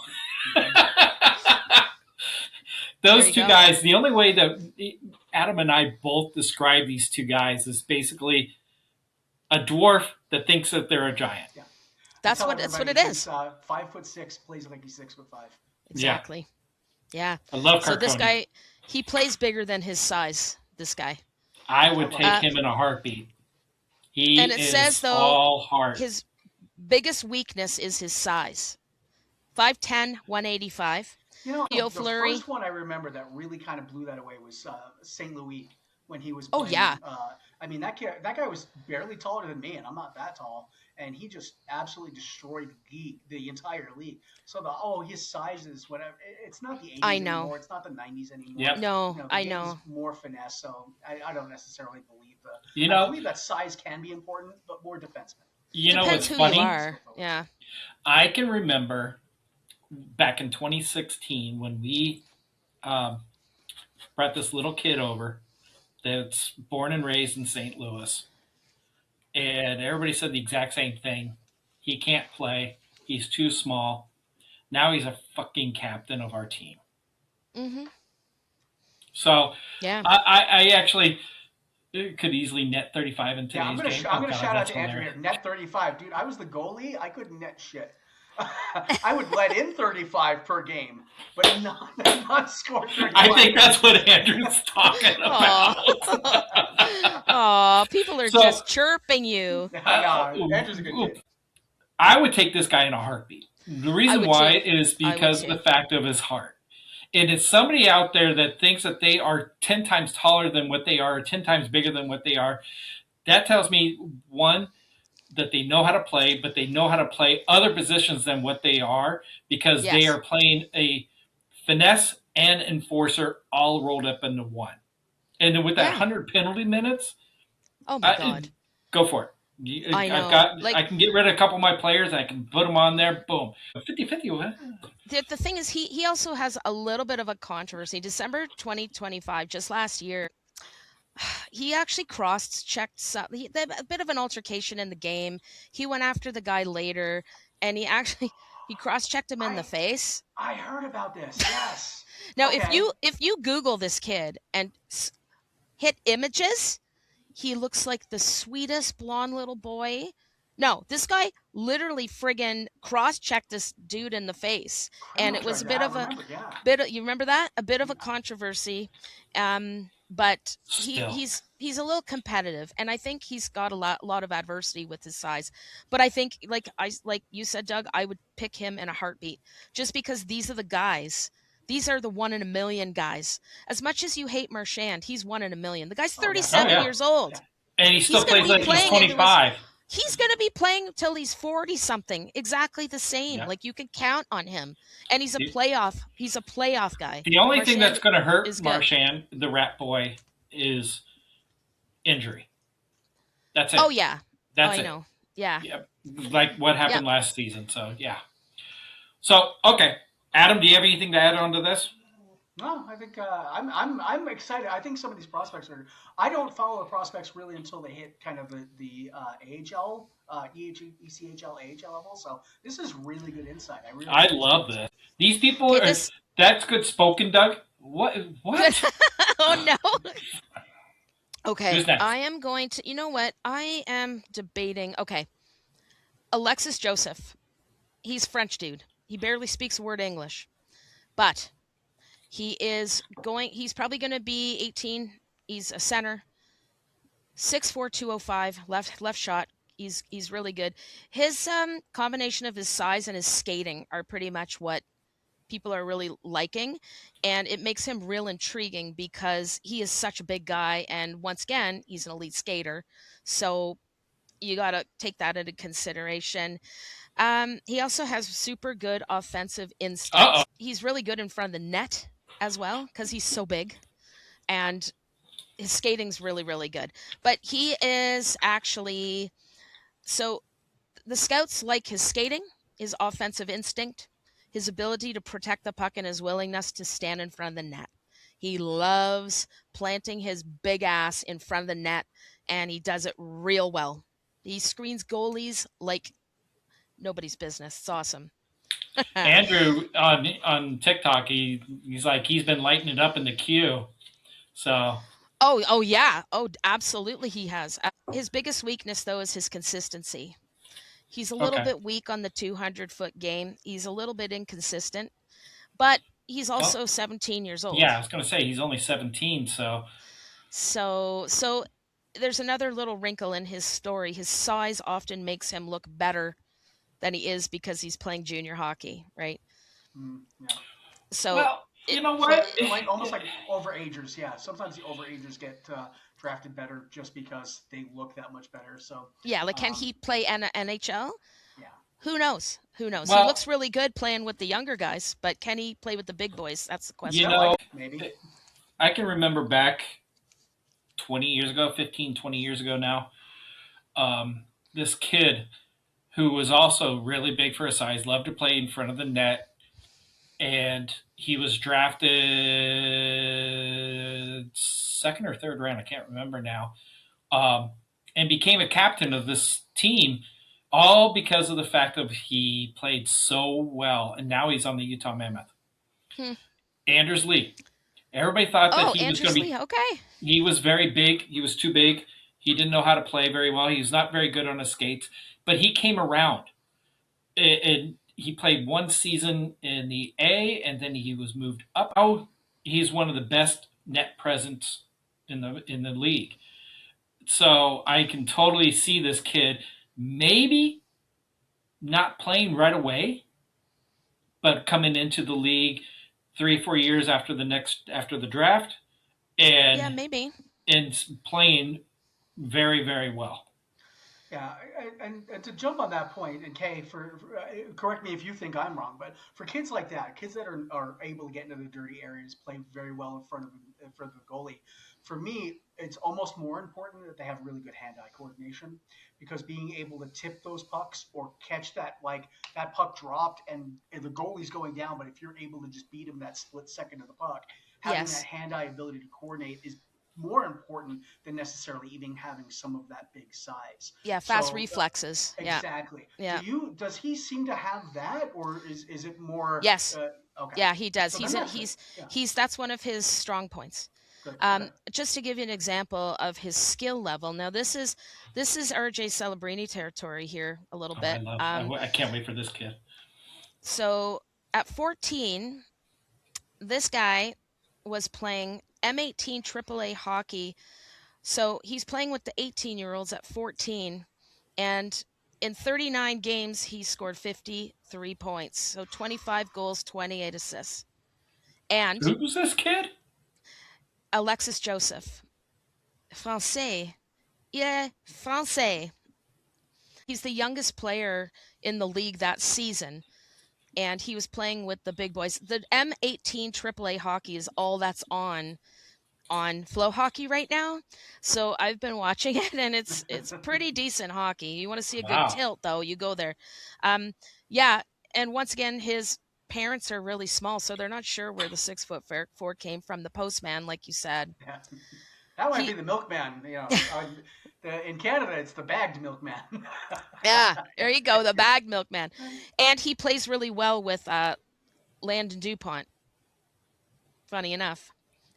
Those two guys, the only way that Adam and I both describe these two guys is basically a dwarf that thinks that they're a giant. Yeah. That's what it is. 5'6" plays like he's 6'5". Exactly. Yeah. I love So this Carconi. guy, he plays bigger than his size. This guy. I I would love take Uh, that him in too. a heartbeat. He and it says is though all heart. his biggest weakness is his size. 5'10", 185. You know, Theo the Fleury. first one I remember that really kind of blew that away was St. Louis when he was Oh yeah. playing. I mean, that guy was barely taller than me, and I'm not that tall, and he just absolutely destroyed the entire league. So his size is whatever. It's not the I 80s know. anymore. It's not the 90s anymore. Yep. No, The I game is know. more finesse. So I don't necessarily believe the. You I know, believe that size can be important, but more defensemen. you know Depends what's who you funny? are. Yeah. I can remember back in 2016 when we um, brought this little kid over that's born and raised in St. Louis, and everybody said the exact same thing. He can't play. He's too small. Now he's a fucking captain of our team. Mm-hmm. So Yeah. I actually could easily net 35 in Yeah, today's game. I'm Oh gonna God, shout out that's to Andrew hilarious. here. Net 35, dude. I was the goalie. I couldn't net shit. I would let in 35 per game, but not score I 35 think that's what goals. Andrew's talking Aw. about. Aw, people are So just chirping you. No, Andrew's a good kid. I would take this guy in a heartbeat. The I reason would why too. is I would because of the too. fact of his heart. And it's somebody out there that thinks that they are 10 times taller than what they are, or 10 times bigger than what they are. That tells me, one, that they know how to play, but they know how to play other positions than what they are because they Yes. are playing a finesse and enforcer all rolled up into one. And then with that Yeah. 100 penalty minutes, Oh my I, God. go for it. I know. I Like can get rid of a couple of my players. I can put them on there. Boom. 50-50. the thing is he also has a little bit of a controversy. December 2025, just last year, he actually cross-checked a bit of an altercation in the game. He went after the guy later, and he cross-checked him in the I face. I heard about this. Yes. Now, Okay. if you Google this kid and hit images, he looks like the sweetest blonde little boy. No, this guy literally friggin' cross-checked this dude in the face, and Criminal it was charge. a I remember. Yeah. you remember that? A bit of a controversy. But Still. he's a little competitive, and I think he's got a lot of adversity with his size. But I think like you said, Doug, I would pick him in a heartbeat, just because these are the guys. These are the 1 in a million guys. As much as you hate Marchand, he's 1 in a million. The guy's Oh, Oh, 37 definitely. yeah. years old. Yeah. And he He's still going to plays be like he's playing into his 25. he's going to be playing till he's 40 something, exactly the same. Yeah. Like, you can count on him. And The, he's a playoff guy. the only thing that's Marchand going to hurt is good. Marchand, the rat boy, is injury. That's Oh it. yeah. That's I it. know. Yeah. Yep. Like what Yep. happened last season. So, yeah. So, okay. Adam, do you have anything to add on to this? No, I think I'm excited. I think some of these prospects are. I don't follow the prospects really until they hit kind of the AHL, ECHL, AHL level. So this is really good insight. I really I appreciate love this. this. These people Okay, are. this That's good spoken, Doug. What? good. What? Oh no. Okay, Who's next? I am going to, you know what? I am debating. Okay. Alexis Joseph. He's French dude. He barely speaks a word English. But he's probably going to be 18. He's a center. 6'4", 205, left shot. He's really good. His combination of his size and his skating are pretty much what people are really liking, and it makes him real intriguing because he is such a big guy, and once again, he's an elite skater. So you got to take that into consideration. He also has super good offensive Uh instincts. He's really good in front of the net as well because he's so big, and his skating's really, really good. But he is actually so the scouts like his skating, his offensive instinct, his ability to protect the puck, and his willingness to stand in front of the net. He loves planting his big ass in front of the net, and he does it real well. He screens goalies like nobody's business. It's awesome. Andrew on TikTok, he's like he's been lighting it up in the queue. So Oh yeah. Oh, absolutely he has. His biggest weakness though is his consistency. He's a little okay, bit weak on the 200-foot game. He's a little bit inconsistent, but he's Well, also 17 years old. yeah, I was going to say he's only 17, so So there's another little wrinkle in his story. His size often makes him look better than he is because he's playing junior hockey, right? Yeah. So well, it you know So what? like almost like overagers, yeah. Sometimes the overagers get drafted better just because they look that much better. So, yeah, like can um, he play NHL? yeah, Who knows? Who knows? He Well, looks really good playing with the younger guys, but can he play with the big boys? That's the you question. yeah, like know, maybe. I can remember back 20 years ago, 15, 20 years ago now, this kid who was also really big for his size, loved to play in front of the net, and he was drafted second or third round. I can't remember now, and became a captain of this team, all because of the fact of he played so well, and now he's on the Utah Mammoth. Hmm. Anders Lee. Everybody thought that Oh, he was going Anders to be. Lee. Okay. He was very big. He was too big. He didn't know how to play very well. He was not very good on his skates, but he came around. And he played one season in the A, and then he was moved up. Now he's one of the best net presence in the league. So I can totally see this kid maybe not playing right away, but coming into the league 3 or 4 years after the draft Yeah, and maybe. playing very very well. Yeah, and to jump on that point, and Kay, correct me if you think I'm wrong, but for kids like that, kids that are able to get into the dirty areas, play very well in front of the goalie, for me, it's almost more important that they have really good hand-eye coordination, because being able to tip those pucks or catch that puck dropped and the goalie's going down, but if you're able to just beat him that split second of the puck, having that Yes. hand-eye ability to coordinate is more important than necessarily even having some of that big size. Yeah, fast So reflexes. Yeah. exactly. Yeah. Does he seem to have that, or is it more? Yes. Okay. Yeah, he does. So then that's good. Yeah. He's that's one of his strong points. Good. Okay. Just to give you an example of his skill level. Now this is RJ Celebrini territory here a little Oh, I bit. love. I can't wait for this kid. So at 14, this guy was playing M18 AAA hockey. So he's playing with the 18-year-olds at 14, and in 39 games he scored 53 points. So 25 goals, 28 assists. And Who's this kid? Alexis Joseph, Francais. Yeah, Francais. He's the youngest player in the league that season, and he was playing with the big boys. The M18 AAA hockey is all that's on Flow Hockey right now. So I've been watching it, and it's pretty decent hockey. You want to see a good Wow. tilt, though, you go there. Yeah, and once again, his parents are really small, so they're not sure where the 6'4" came from. The postman, like you said, Yeah. That might be he the milkman. In Canada, it's the bagged milkman. yeah, there you go, the bagged milkman, and he plays really well with Landon Dupont. Funny enough.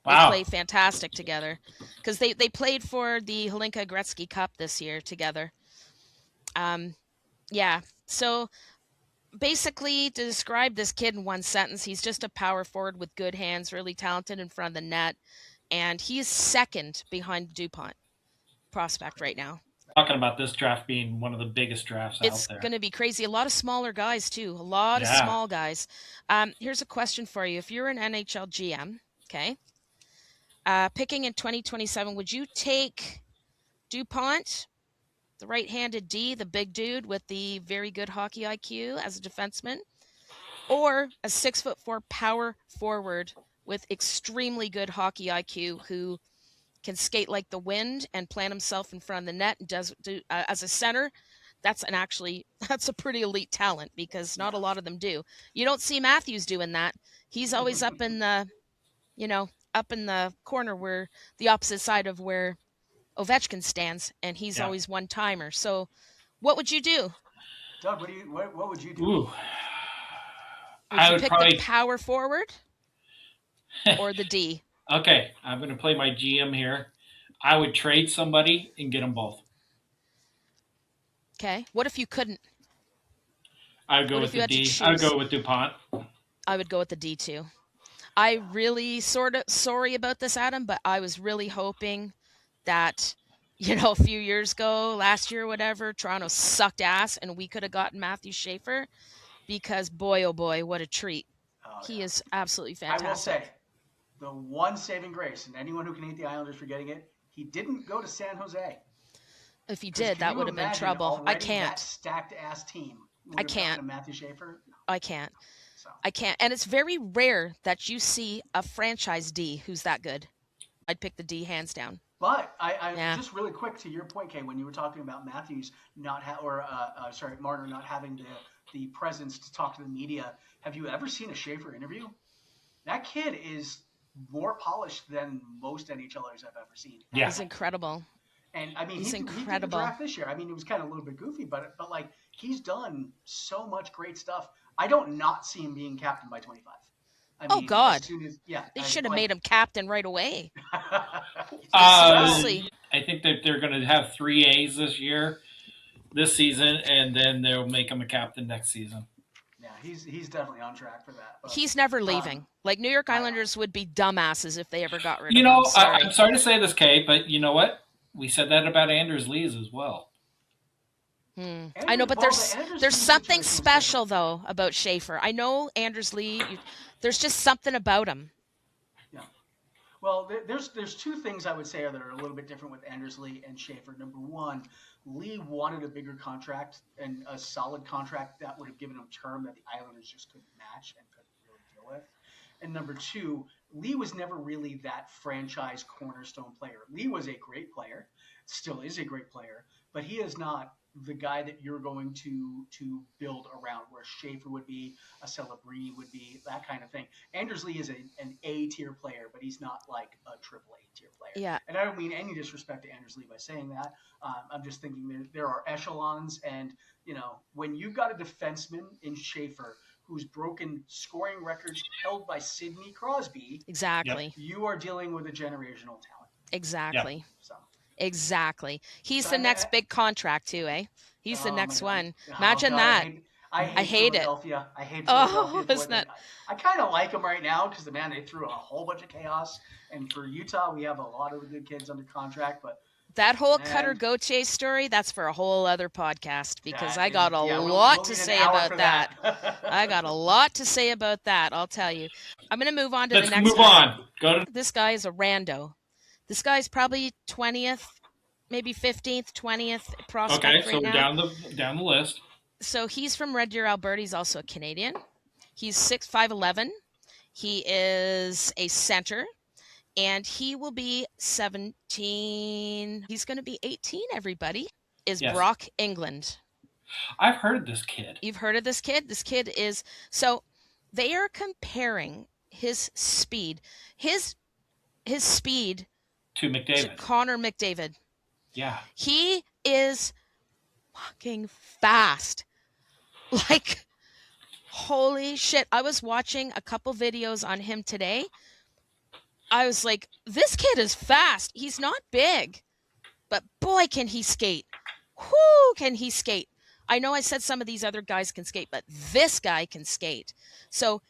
They Wow. play fantastic together because they played for the Hlinka Gretzky Cup this year together. Yeah. So basically, to describe this kid in one sentence, he's just a power forward with good hands, really talented in front of the net, and he's second behind DuPont prospect right now. Talking about this draft being one of the biggest drafts out It's there. going to be crazy. A lot of smaller guys too. A lot of Yeah. small guys. Here's a question for you: if you're an NHL GM, okay, picking in 2027, would you take DuPont, the right-handed D, the big dude with the very good hockey IQ as a defenseman, or a 6'4" power forward with extremely good hockey IQ who can skate like the wind and plant himself in front of the net and as a center? That's a pretty elite talent because not a lot of them do. You don't see Matthews doing that. He's always up in the, up in the corner where the opposite side of where Ovechkin stands, and he's Yeah. always one timer. So, what would you do? Doug, what would you do? Ooh. Would I you would pick probably. the power forward or the D? Okay, I'm going to play my GM here. I would trade somebody and get them both. Okay. What if you couldn't? I would go What with if you the had to D. I would choose? go with DuPont. I would go with the D2. I really sort of sorry about this, Adam, but I was really hoping that, a few years ago, last year, whatever, Toronto sucked ass and we could have gotten Matthew Schaefer because boy, oh boy, what a treat. Oh He yeah. is absolutely I will say fantastic. the one saving grace, and anyone who can hate the Islanders for getting it, he didn't go to San Jose. If he Because did, can that you would have been imagine trouble. I already that can't. stacked ass team would I have gotten can't. a Matthew Schaefer? No. I can't. So, I can't. And it's very rare that you see a franchise D who's that good. I'd pick the D hands down. but I Yeah. just really quick to your point, Kay, when you were talking about Matthews Marner not having the presence to talk to the media. Have you ever seen a Schaefer interview? That kid is more polished than most NHLers I've ever seen. Yeah. He's incredible. And I mean, He's he did the incredible. draft this year. I mean, it was kind of a little bit goofy, but like he's done so much great stuff. I don't not see him being captain by 25. I Oh, mean, God. as soon as They should have made him captain right away. I think that they're going to have 3 A's this season, and then they'll make him a captain next season. Yeah, he's definitely on track for that. But, He's never leaving. Like New York Islanders would be dumbasses if they ever got rid of him. I'm sorry to say this, Kate, but you know what? We said that about Anders Lees as well. I know, but there's something special though about Schaefer. I know Anders Lee. There's just something about him. Yeah. Well, there's two things I would say that are a little bit different with Anders Lee and Schaefer. Number one, Lee wanted a bigger contract and a solid contract that would have given him term that the Islanders just couldn't match and couldn't really deal with. And number two, Lee was never really that franchise cornerstone player. Lee was a great player, still is a great player, but he is not the guy that you're going to build around, where Schaefer would be, a Celebrini would be, that kind of thing. Anders Lee is an A-tier player, but he's not like a triple A-tier player. Yeah. And I don't mean any disrespect to Anders Lee by saying that. I'm just thinking there are echelons, and when you've got a defenseman in Schaefer who's broken scoring records held by Sidney Crosby, Exactly. Yep, you are dealing with a generational talent. Exactly. Yep. So. Exactly. He's the next big contract too, eh? He's the next one. Imagine God, that. I hate Philadelphia. I hate Philadelphia. Isn't that... I kind of like them right now because they threw a whole bunch of chaos. And for Utah, we have a lot of good kids under contract. But that whole Cutter Gauthier story, that's for a whole other podcast because I got a lot to say about that. I got a lot to say about that, I'll tell you. I'm going to move on to the next one. Let's move on. Go to... This guy is a rando. This guy's probably 20th, maybe 15th, 20th prospect Okay, right so now. down the list. So he's from Red Deer, Alberta. He's also a Canadian. He's 6'5", He is a center, and he will be 17. He's going to be 18, everybody, is Yes. Brock England. I've heard of this kid. You've heard of this kid? This kid is... So they are comparing his speed. His speed... To McDavid. Connor McDavid. Yeah. He is fucking fast. Like, holy shit. I was watching a couple videos on him today. I was like, this kid is fast. He's not big, but boy, can he skate. Whoo, can he skate. I know I said some of these other guys can skate, but this guy can skate. So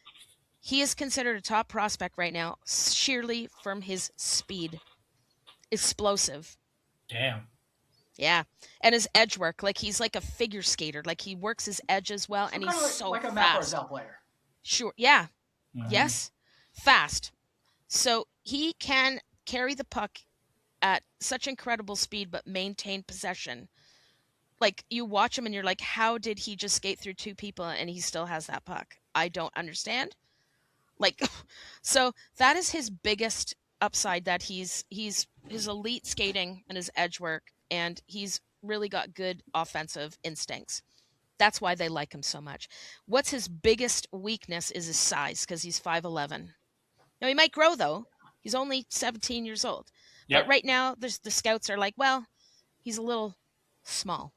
he is considered a top prospect right now, sheerly from his speed. Explosive. Damn. Yeah. And his edge work, like he's like a figure skater. Like he works his edges well, and he's so like a fast. Matt player. Sure. Yeah. Mm-hmm. Yes. Fast. So he can carry the puck at such incredible speed, but maintain possession. Like you watch him and you're like, how did he just skate through two people and he still has that puck? I don't understand. Like, so that is his biggest upside, that he's his elite skating and his edge work, and he's really got good offensive instincts. That's why they like him so much. What's his biggest weakness is his size, because he's 5'11". Now he might grow though. He's only 17 years old. Yep. But right now the scouts are like, well, he's a little small.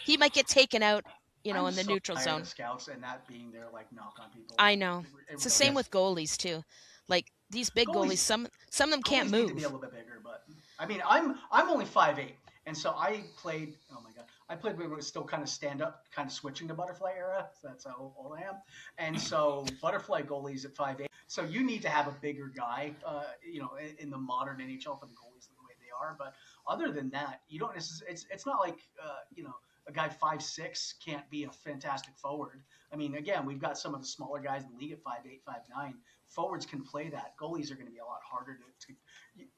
He might get taken out, in the neutral zone. Of scouts and that being their knock on people. I know. It's the same with goalies too. Like these big goalies, some of them can't move. Need to be a little bit bigger, but I mean, I'm only 5'8", And so I played. Oh my god, I played when it was still kind of stand up, kind of switching to butterfly era. So that's how old I am. And so butterfly goalies at 5'8". So you need to have a bigger guy, in the modern NHL for the goalies the way they are. But other than that, you don't necessarily. It's not like a guy 5'6" can't be a fantastic forward. I mean, again, we've got some of the smaller guys in the league at 5'8", 5'9". Forwards can play that. Goalies are going to be a lot harder to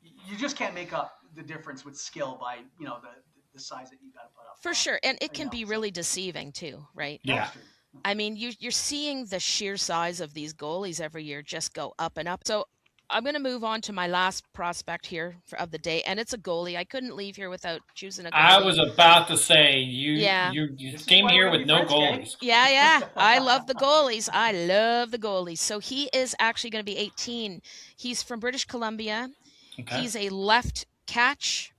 you just can't make up the difference with skill by the size that you got to put up For front. sure. And it You can know, be so really deceiving too, right? Yeah. that's true. I mean, you're seeing the sheer size of these goalies every year just go up and up. So I'm going to move on to my last prospect here of the day, and it's a goalie. I couldn't leave here without choosing a I goalie. was about to say Yeah. you This is came why we're here gonna with be no friends, Kay. goalies. Yeah. I love the goalies. I love the goalies. So he is actually going to be 18. He's from British Columbia. Okay. He's a left catch.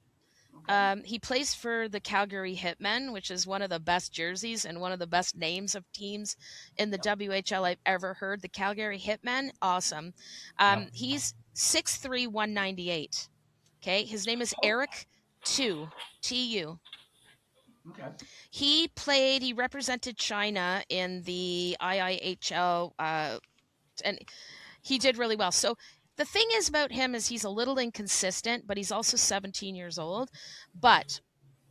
Okay. He plays for the Calgary Hitmen, which is one of the best jerseys and one of the best names of teams in the Yep. WHL I've ever heard. The Calgary Hitmen, awesome. Yep. He's 6'3", 198. Okay, his name is Oh, Eric Tu. okay. He represented China in the IIHL, and he did really well. So the thing is about him is he's a little inconsistent, but he's also 17 years old. But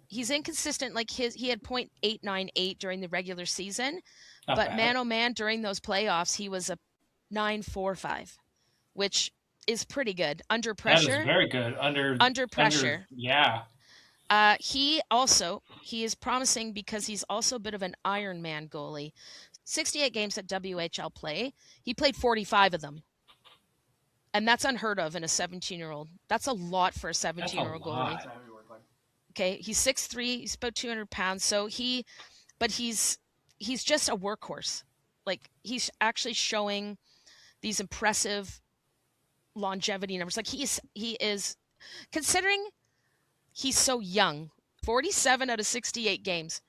he's inconsistent. Like he had .898 during the regular season, Not but bad. man, oh man, during those playoffs, he was a 945, which is pretty good under That is pressure. very good. Under Under pressure. yeah. He is promising because he's also a bit of an Iron Man goalie. 68 games at WHL play. He played 45 of them. And that's unheard of in a 17-year-old. That's a lot for a That's a 17-year-old goalie. lot. That's how we work like. Okay, he's 6'3", he's about 200 pounds. So he's just a workhorse. Like he's actually showing these impressive longevity numbers. Like he is considering he's so young. 47 out of 68 games.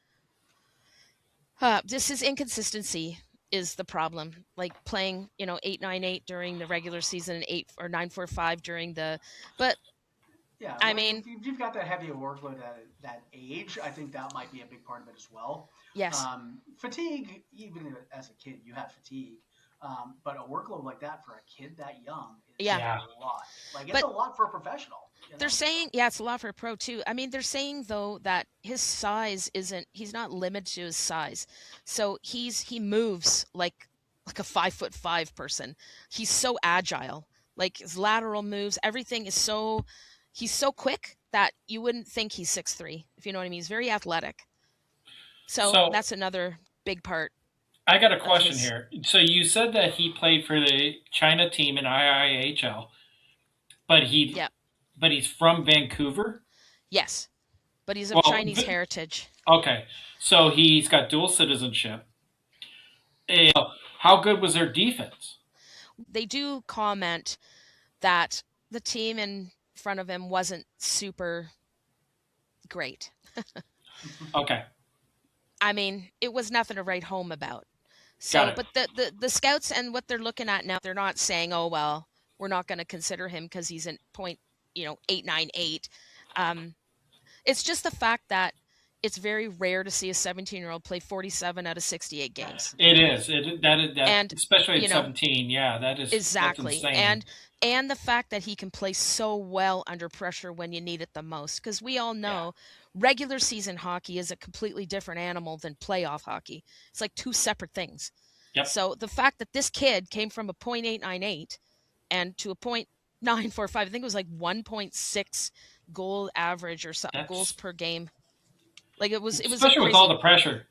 This is inconsistency is the problem. Like playing, 898 during the regular season and 8 or 945 during the. But Yeah, I well, mean, if you've got that heavy a workload at that age, I think that might be a big part of it as well. yes, Fatigue, even as a kid, you have fatigue. But a workload like that for a kid that young is Yeah. Yeah. a lot. Like it's But a lot for a professional. they're saying, yeah, it's a lot for a pro too. I mean, they're saying though that his size he's not limited to his size. So he moves like a 5'5" person. He's so agile. Like his lateral moves, everything is he's so quick that you wouldn't think he's 6'3", if you know what I mean. He's very athletic. So So that's another big part I got a of question his. here. So you said that he played for the China team in IIHL, but Yeah. he's from Vancouver. Yes. But he's of Well, Chinese heritage. okay. So he's got dual citizenship. And how good was their defense? They do comment that the team in front of him wasn't super great. Okay. I mean, it was nothing to write home about. Got So, it. but the scouts and what they're looking at now, they're not saying, "Oh well, we're not going to consider him because he's in 898." It's just the fact that it's very rare to see a 17-year-old play 47 out of 68 games. It is. That And, especially at you know, 17. Yeah, that's Exactly. insane. And the fact that he can play so well under pressure when you need it the most, because we all know regular season hockey is a completely different animal than playoff hockey. It's like two separate things. Yep. So the fact that this kid came from a .898 and to a .945, I think it was like 1.6 goal average or something, goals per game. Like it was especially a with all crazy. the pressure.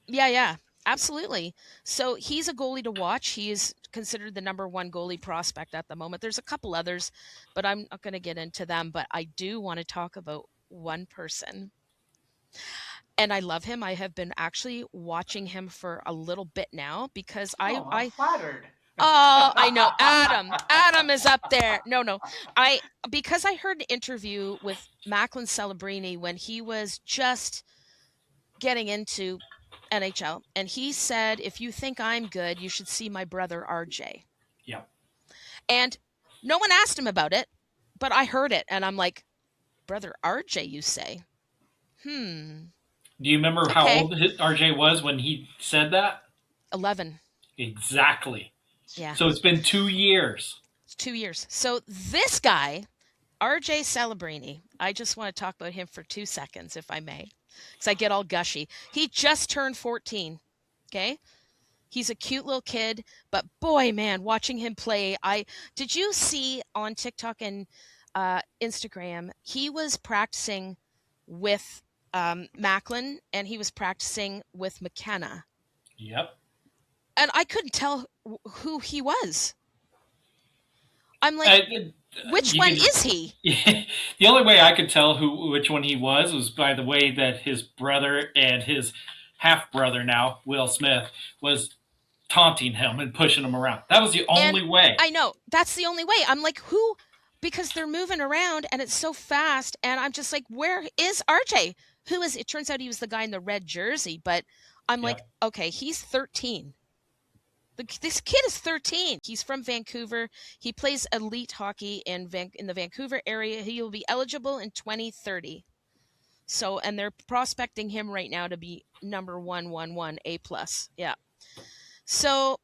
Yeah, absolutely. So he's a goalie to watch. He is considered the number one goalie prospect at the moment. There's a couple others, but I'm not going to get into them. But I do want to talk about one person. And I love him. I have been actually watching him for a little bit now because I'm flattered. I know Adam is up there. No. Because I heard an interview with Macklin Celebrini when he was just getting into NHL, and he said, if you think I'm good, you should see my brother RJ. Yeah. And no one asked him about it, but I heard it, and I'm like, brother RJ, you say? Hmm. Do you remember how Okay. old RJ was when he said that? 11. Exactly. Yeah. So it's been 2 years. It's 2 years. So this guy, RJ Celebrini, I just want to talk about him for 2 seconds, if I may, because I get all gushy. He just turned 14. Okay. He's a cute little kid, but boy, man, watching him play, I did you see on TikTok and Instagram, he was practicing with Macklin and he was practicing with McKenna. Yep. And I couldn't tell who he was. I'm like, Uh, which you one can. is he? The only way I could tell which one he was by the way that his brother and his half brother now, Will Smith, was taunting him and pushing him around. That was the And only way. I know that's the only way. I'm like, who? Because they're moving around and it's so fast. And I'm just like, where is RJ? Who is it? Turns out he was the guy in the red jersey, but I'm like, Yep. okay, he's 13. This kid is 13. He's from Vancouver. He plays elite hockey in the Vancouver area. He will be eligible in 2030. So, and they're prospecting him right now to be number 111 A plus. Yeah. So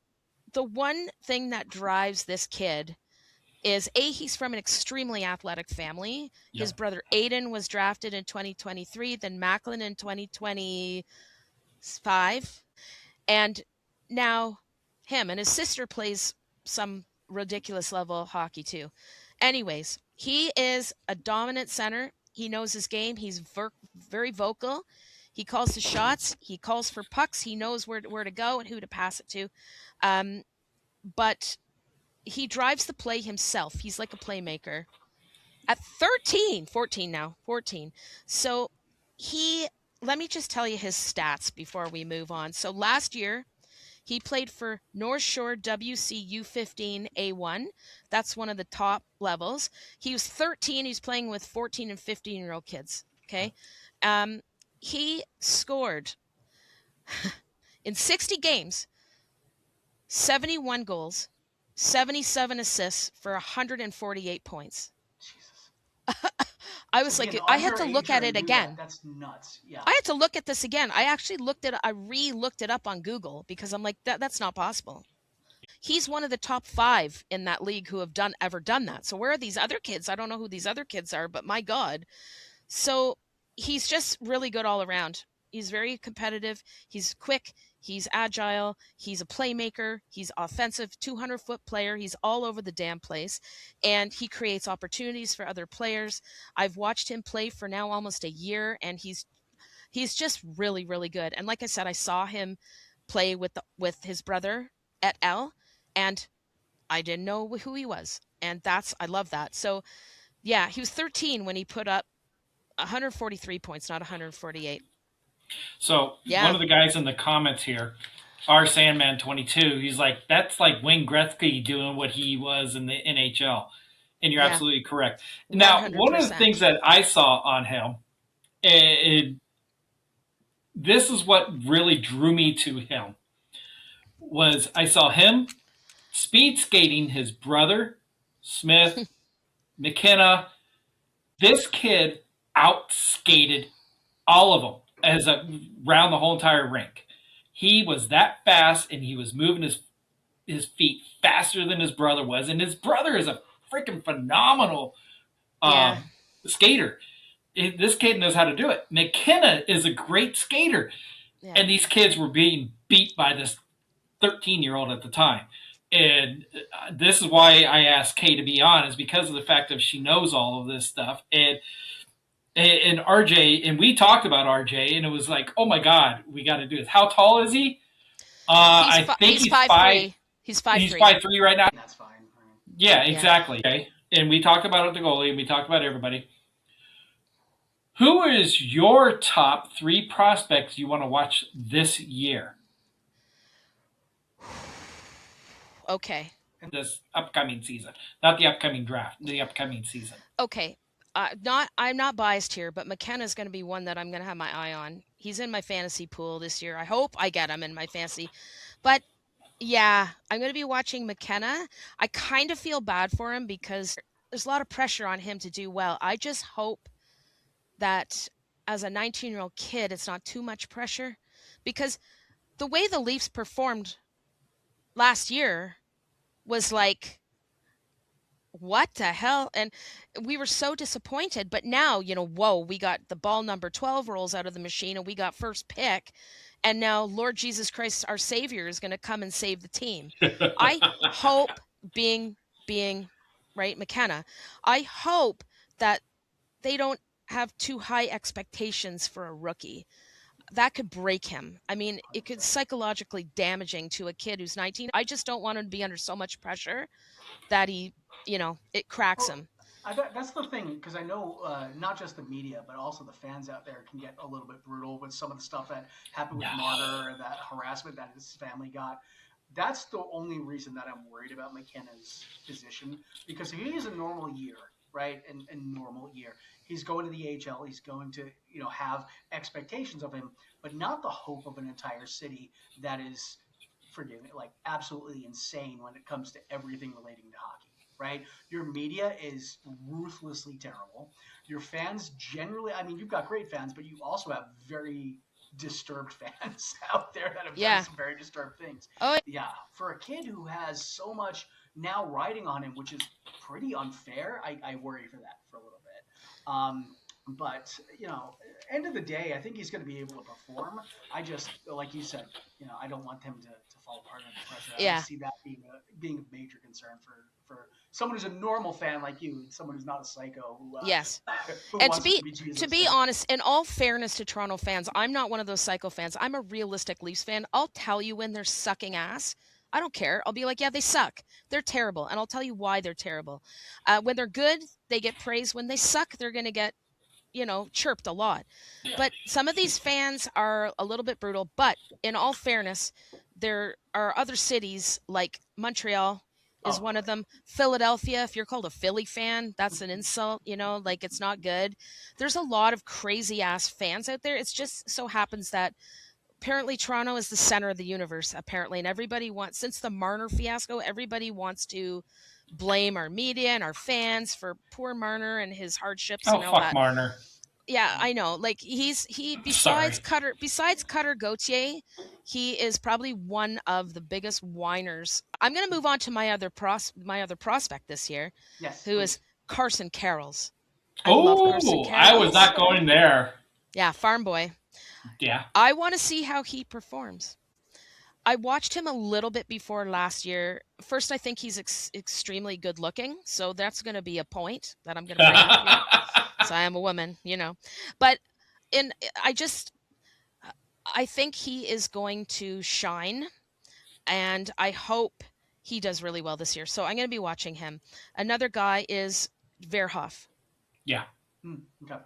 the one thing that drives this kid is he's from an extremely athletic family. His Yep. brother Aiden was drafted in 2023, then Macklin in 2025, and now him and his sister plays some ridiculous level hockey too. Anyways, he is a dominant center. He knows his game. He's very vocal. He calls the shots. He calls for pucks. He knows where to go and who to pass it to. But he drives the play himself. He's like a playmaker. At 13, 14 now, 14. So he, let me just tell you his stats before we move on. So last year, he played for North Shore WC U15 A1. That's one of the top levels. He was 13. He's playing with 14 and 15-year-old kids. Okay. He scored in 60 games, 71 goals, 77 assists for 148 points. Jesus. I So was being like, I had to look underage at or it do that, again. that's nuts. Yeah. I had to look at this again. I actually I re-looked it up on Google because I'm like, that's not possible. He's one of the top 5 in that league who have ever done that. So where are these other kids? I don't know who these other kids are, but my God. So he's just really good all around. He's very competitive. He's quick. He's agile. He's a playmaker. He's offensive, 200-foot player. He's all over the damn place. And he creates opportunities for other players. I've watched him play for now almost a year, and he's just really, really good. And like I said, I saw him play with his brother at L, and I didn't know who he was. And I love that. So yeah, he was 13 when he put up 143 points, not 148. So one Yeah, of the guys in the comments here, R Sandman 22, he's like, that's like Wayne Gretzky doing what he was in the NHL. And you're yeah, absolutely correct. Now, one of the things 100%. that I saw on him, and this is what really drew me to him, was I saw him speed skating his brother, Smith, McKenna. This kid outskated all of them around the whole entire rink. He was that fast, and he was moving his feet faster than his brother was, and his brother is a freaking phenomenal Yeah, um, skater. This kid knows how to do it. McKenna is a great skater, yeah. and these kids were being beat by this 13-year-old at the time. And this is why I asked Kay to be on, is because of the fact that she knows all of this stuff. And RJ, and we talked about RJ, and it was like, oh my God, we got to do this. How tall is he? I think He's he's five five. three. He's five He's three. 5'3" right now. That's fine. Right. Yeah, Yeah. exactly. Okay. And we talked about it, the goalie, and we talked about everybody. Who is your top 3 prospects you want to watch this year, Okay. this upcoming season? Not the upcoming draft, the upcoming season. Okay. I'm not biased here, but McKenna's going to be one that I'm going to have my eye on. He's in my fantasy pool this year. I hope I get him in my fantasy. But yeah, I'm going to be watching McKenna. I kind of feel bad for him because there's a lot of pressure on him to do well. I just hope that as a 19-year-old kid, it's not too much pressure because the way the Leafs performed last year was like, what the hell? And we were so disappointed. But now, whoa, we got the ball number 12 rolls out of the machine and we got first pick. And now Lord Jesus Christ, our Savior, is going to come and save the team. I hope being right, McKenna, I hope that they don't have too high expectations for a rookie. That could break him. I mean, it could psychologically damaging to a kid who's 19. I just don't want him to be under so much pressure that it cracks Well, him. that's the thing, because I know not just the media, but also the fans out there can get a little bit brutal with some of the stuff that happened with No. Marner and that harassment that his family got. That's the only reason that I'm worried about McKenna's position, because if he is a normal year, right, and normal year, he's going to the AHL, he's going to have expectations of him, but not the hope of an entire city that is, forgive me, like absolutely insane when it comes to everything relating to hockey. Right? Your media is ruthlessly terrible. Your fans generally, I mean, you've got great fans, but you also have very disturbed fans out there that have done Yeah. some very disturbed things. Oh, Yeah, for a kid who has so much now riding on him, which is pretty unfair, I worry for that for a little bit. But end of the day, I think he's going to be able to perform. I just, like you said, I don't want him to fall apart under pressure. I yeah. see that being a major concern for someone who's a normal fan like you, someone who's not a psycho Yes. who And to wants it be to be to Jesus. be honest, in all fairness to Toronto fans, I'm not one of those psycho fans. I'm a realistic Leafs fan. I'll tell you when they're sucking ass. I don't care. I'll be like, yeah, they suck. They're terrible, and I'll tell you why they're terrible. When they're good, they get praise. When they suck, they're going to get chirped a lot. But some of these fans are a little bit brutal. But in all fairness, there are other cities like Montreal is Oh, one of them. Philadelphia, if you're called a Philly fan, that's an insult, like it's not good. There's a lot of crazy ass fans out there. It's just so happens that apparently Toronto is the center of the universe, apparently. And everybody wants, since the Marner fiasco, everybody wants to blame our media and our fans for poor Marner and his hardships Oh, and all fuck that. Marner. Yeah, I know. Like he Sorry. besides Cutter Gauthier, he is probably one of the biggest whiners. I'm gonna move on to my other prospect this year, yes, who is please. Carson Carrolls. I love Carson Oh, I was Carrolls. not going there. Yeah, farm boy. Yeah. I want to see how he performs. I watched him a little bit before last year. First, I think he's extremely good looking, so that's going to be a point that I'm going to bring up here. So I am a woman, But in I just I think he is going to shine, and I hope he does really well this year. So I'm going to be watching him. Another guy is Verhoff. Yeah. Okay.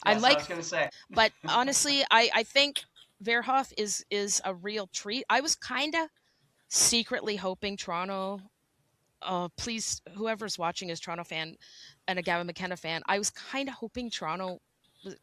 I Yes, I like, was going to say. but honestly, I think Verhoff is a real treat. I was kind of secretly hoping Toronto. Please, whoever's watching is Toronto fan and a Gavin McKenna fan. I was kind of hoping Toronto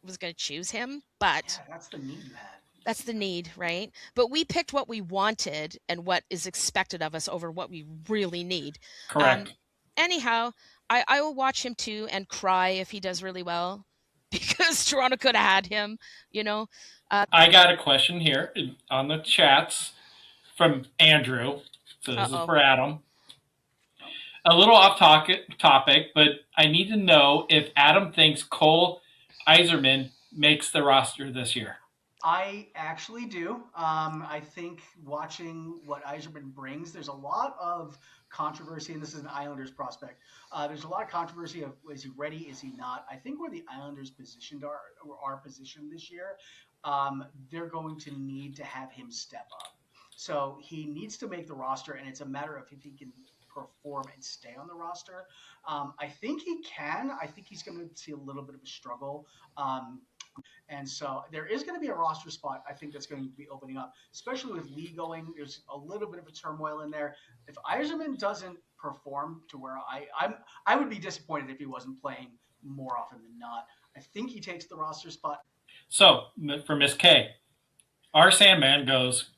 was going to choose him, but Yeah, that's the need you had. that's the need, right? But we picked what we wanted and what is expected of us over what we really need. Um, Correct. anyhow, I will watch him too and cry if he does really well because Toronto could have had him, you know. I got a question here on the chats from Andrew. So Uh this is oh. for Adam. Oh. A little off topic, but I need to know if Adam thinks Cole Iserman makes the roster this year. I actually do. I think watching what Eiserman brings, there's a lot of controversy, and this is an Islanders prospect. There's a lot of controversy of is he ready, is he not? I think where the Islanders are positioned this year, they're going to need to have him step up. So he needs to make the roster, and it's a matter of if he can perform and stay on the roster. I think he can. I think he's going to see a little bit of a struggle. And so there is going to be a roster spot, I think, that's going to be opening up, especially with Lee going. There's a little bit of a turmoil in there. If Eiserman doesn't perform to where I would be disappointed if he wasn't playing more often than not. I think he takes the roster spot. So for Miss K, our Sandman goes.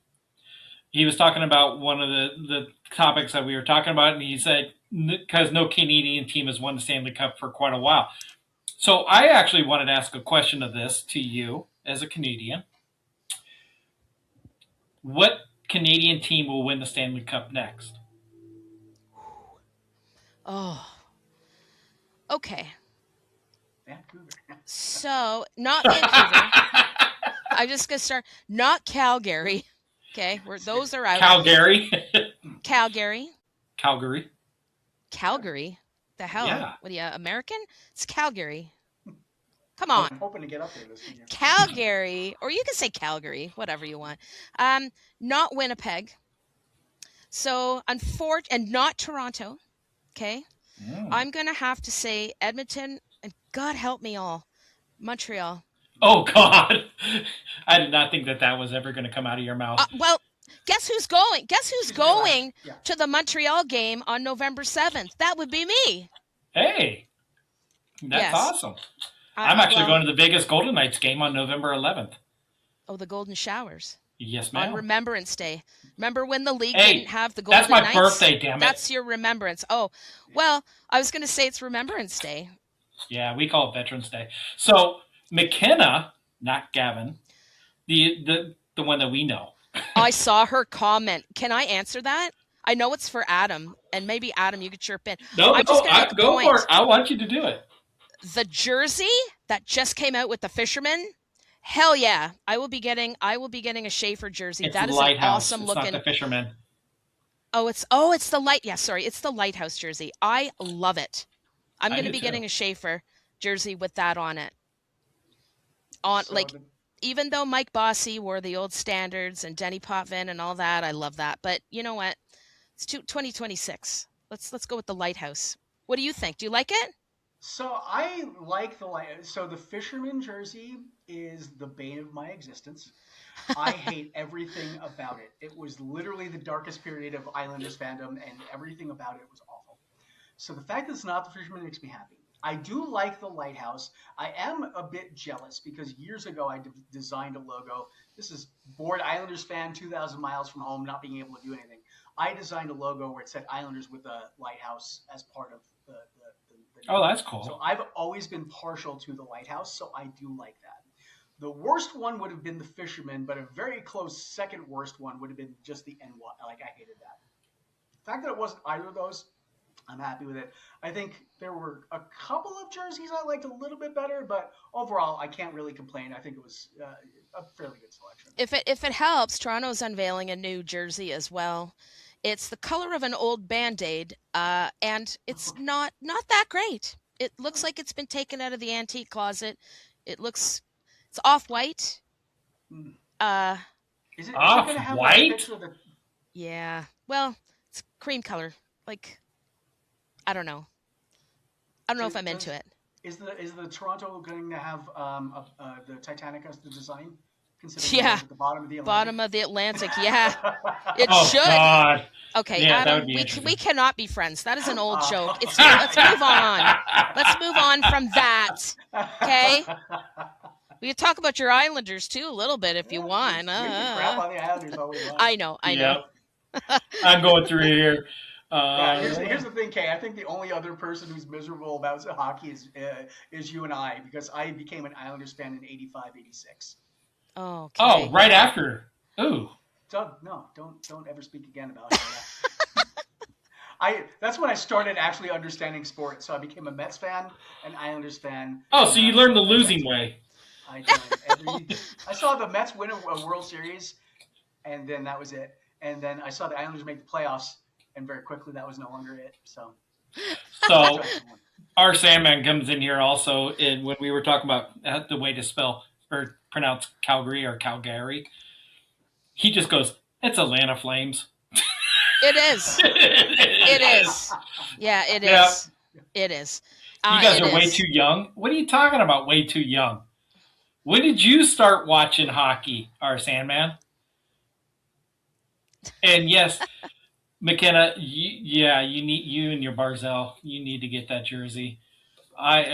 He was talking about one of the topics that we were talking about, and he said because no Canadian team has won the Stanley Cup for quite a while. So I actually wanted to ask a question of this to you as a Canadian. What Canadian team will win the Stanley Cup next? Oh, okay. Vancouver. So, not Vancouver. I'm just going to start. Not Calgary. Okay, those are out. Calgary. Calgary. Calgary. Calgary? The hell? Yeah. What are you, American? It's Calgary. Come I'm on. hoping to get up there this year. Calgary, or you can say Calgary, whatever you want. Not Winnipeg. So, and not Toronto. Okay. I'm going to have to say Edmonton, and God help me all, Montreal. Oh, God. I did not think that was ever going to come out of your mouth. Well, guess who's going? Guess who's going Yeah. to the Montreal game on November 7th? That would be me. Hey, that's Yes. awesome. I'm actually going to the Vegas Golden Knights game on November 11th. Oh, the Golden Showers. Yes, ma'am. On Remembrance Day. Remember when the league Hey, didn't have the Golden Knights? That's my birthday, damn it. That's your remembrance. Oh, well, I was going to say it's Remembrance Day. Yeah, we call it Veterans Day. So McKenna, not Gavin, the one that we know. I saw her comment. Can I answer that? I know it's for Adam, and maybe Adam, you could chirp in. No, I'm just gonna make a go point. for it. I want you to do it. The jersey that just came out with the fisherman, hell yeah! I will be getting a Schaefer jersey. It's that is Lighthouse. An awesome it's looking. Not the fisherman. It's the light. Yeah, sorry, it's the Lighthouse jersey. I love it. I'm going to be getting a Schaefer jersey with that on it. Even though Mike Bossy wore the old standards and Denny Potvin and all that, I love that. But you know what? It's 2026. Let's go with the Lighthouse. What do you think? Do you like it? So I like the Lighthouse. So the fisherman jersey is the bane of my existence. I hate everything about it. It was literally the darkest period of Islanders fandom, and everything about it was awful. So the fact that it's not the fisherman makes me happy. I do like the Lighthouse. I am a bit jealous because years ago I designed a logo. This is bored Islanders fan 2,000 miles from home, not being able to do anything. I designed a logo where it said Islanders with a lighthouse as part of the Oh, that's cool. So I've always been partial to the Lighthouse, so I do like that. The worst one would have been the fisherman, but a very close second worst one would have been just the NY. Like, I hated that. The fact that it wasn't either of those, I'm happy with it. I think there were a couple of jerseys I liked a little bit better, but overall, I can't really complain. I think it was a fairly good selection. If it helps, Toronto's unveiling a new jersey as well. It's the color of an old Band-Aid, and it's not that great. It looks like it's been taken out of the antique closet. It's off-white. Is it off-white? Yeah. Well, it's cream color. Like, I don't know. I don't know if I'm into it. Is the Toronto going to have the Titanic as the design? Yeah. At the bottom of the Atlantic. Bottom of the Atlantic. Yeah. It should. God. Okay, yeah, Adam, we cannot be friends. That is an old joke. Let's move on. Let's move on from that. Okay? We can talk about your Islanders too a little bit if you want. We can crap on the Islanders all we want. I know. I'm going through here. Here's the thing, Kay. I think the only other person who's miserable about hockey is you and I, because I became an Islanders fan in 85, 86. Okay. Oh, right after. Ooh. Don't ever speak again about it. That's when I started actually understanding sports. So I became a Mets fan, an Islanders fan. Oh, so you learned the losing way. I did. I saw the Mets win a World Series, and then that was it. And then I saw the Islanders make the playoffs, and very quickly that was no longer it. So our Sandman comes in here also, when we were talking about the way to spell or pronounce Calgary or Calgary. He just goes, "It's Atlanta Flames." It is. It is. Yeah, it is. It is. You guys are way too young. What are you talking about? Way too young. When did you start watching hockey, our Sandman? And yes, McKenna, you and your Barzell, you need to get that jersey. Back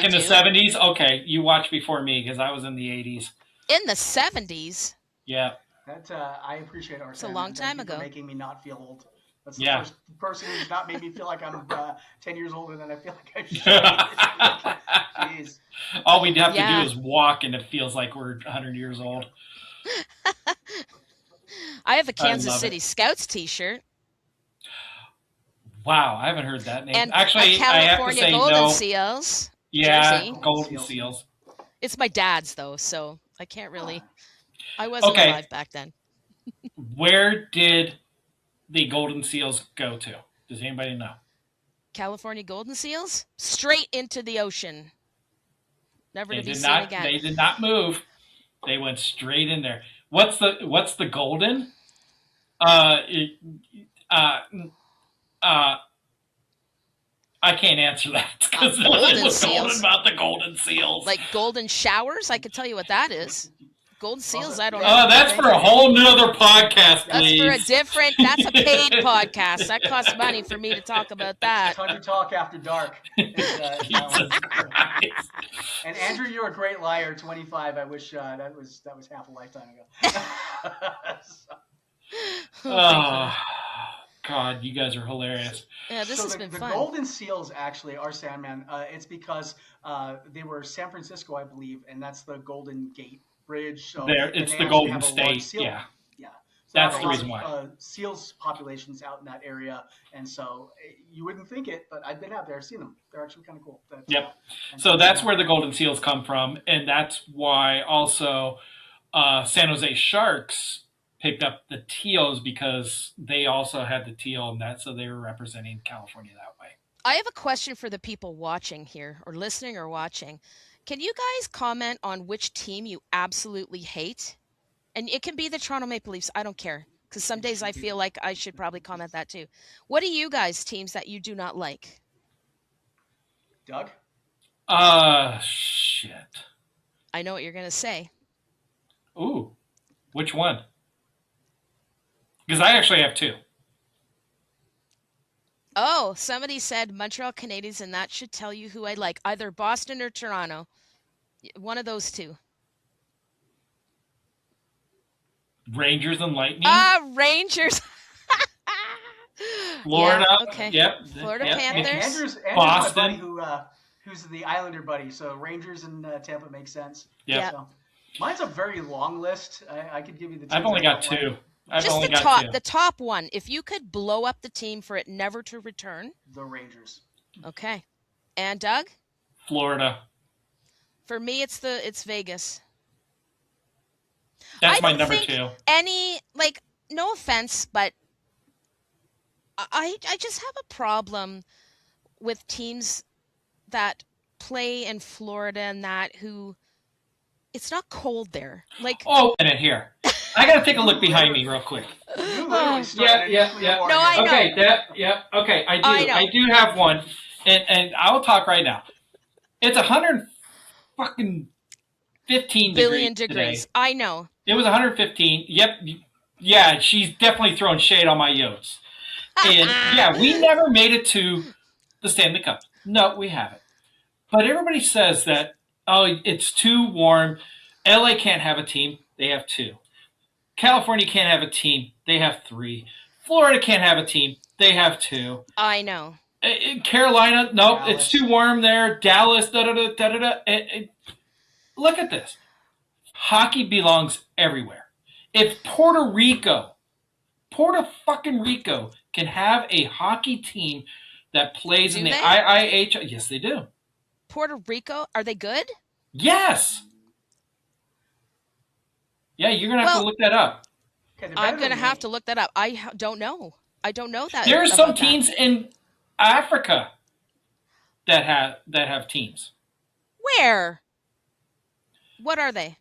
in the 70s. Okay, you watched before me because I was in the 80s. In the 70s. Yeah. That I appreciate our. It's a long time ago. For making me not feel old. That's the Yeah. first person who's not made me feel like I'm 10 years older than I feel like I should be. Jeez. All we'd have to Yeah. do is walk, and it feels like we're 100 years old. I have a I Kansas love City it. Scouts t-shirt Wow, I haven't heard that name. and Actually, a I have to California say Golden no. Seals Yeah, jersey. Golden Seals. It's my dad's though, so I can't really. I wasn't Okay. alive back then. Where did the Golden Seals go to? Does anybody know? California Golden Seals straight into the ocean, never to be seen again. They did not move. They went straight in there. What's the golden? I can't answer that because nothing was golden about the Golden Seals. Like golden showers, I could tell you what that is. Golden Seals, I don't know. Oh, that's for a whole nother podcast, please. That's for a different. That's a paid podcast. That costs money for me to talk about that. Tundra Talk After Dark. Jesus Christ. And Andrew, you're a great liar. 25. I wish that was half a lifetime ago. Oh, God, you guys are hilarious. Yeah, this has been fun. The Golden Seals actually are Sandman. It's because they were San Francisco, I believe, and that's the Golden Gate Bridge. So it's the Golden State. Yeah. Yeah. So that's the reason why. Seals populations out in that area, and so you wouldn't think it, but I've been out there, I've seen them. They're actually kind of cool. Yep. So that's where the Golden Seals come from, and that's why also San Jose Sharks picked up the teals because they also had the teal and that, so they were representing California that way. I have a question for the people watching here, or listening or watching. Can you guys comment on which team you absolutely hate? And it can be the Toronto Maple Leafs. I don't care. Because some days I feel like I should probably comment that too. What are you guys' teams that you do not like? Doug? Shit. I know what you're going to say. Ooh. Which one? Because I actually have two. Oh, somebody said Montreal Canadiens, and that should tell you who I like. Either Boston or Toronto. One of those two. Rangers and Lightning. Rangers. Florida. Yeah, okay. Yep. Florida yep. Panthers. Andrew's Boston. my buddy who's the Islander buddy. So Rangers and Tampa makes sense. Yeah. So, mine's a very long list. I could give you the teams. I've only got two. Just the top one. If you could blow up the team for it never to return. The Rangers. Okay. And Doug? Florida. For me, it's Vegas. That's my number two. No offense, but I just have a problem with teams that play in Florida and that who it's not cold there. Here. I got to take a look behind me real quick. You literally started yeah. No, I know. Okay, okay, I do have one, and I'll talk right now. It's 100 fucking 15 billion degrees. Today. I know. It was 115. Yep. Yeah, she's definitely throwing shade on my Yotes. And yeah, we never made it to the Stanley Cup. No, we haven't. But everybody says that, it's too warm. LA can't have a team. They have two. California can't have a team. They have three. Florida can't have a team. They have two. I know. Carolina, nope, it's too warm there. Dallas, da-da-da. Look at this. Hockey belongs everywhere. If Puerto fucking Rico can have a hockey team that plays in the IIHL, yes, they do. Puerto Rico, are they good? Yes. Yeah, you're going to have to look that up. Okay, I'm going to have to look that up. I don't know. I don't know that. There are some teams in Africa that have teams. Where? What are they?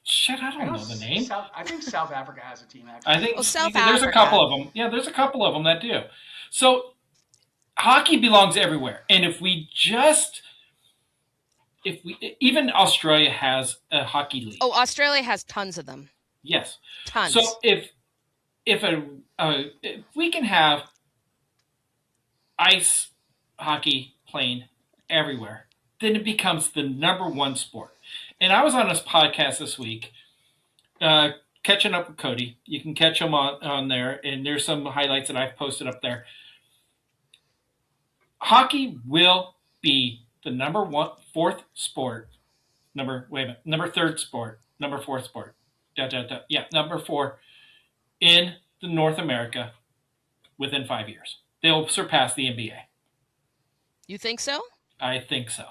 Shit, I don't know the name. I think South Africa has a team, actually. I think South there's Africa. a couple of them. Yeah, there's a couple of them that do. So hockey belongs everywhere. And even Australia has a hockey league. Oh, Australia has tons of them. Yes. Tons. So if we can have ice hockey playing everywhere, then it becomes the number one sport. And I was on this podcast this week. catching up with Cody. You can catch him on there, and there's some highlights that I've posted up there. Hockey will be the number third sport, number fourth sport. Number 4 in the North America within 5 years. They'll surpass the NBA. You think so? I think so.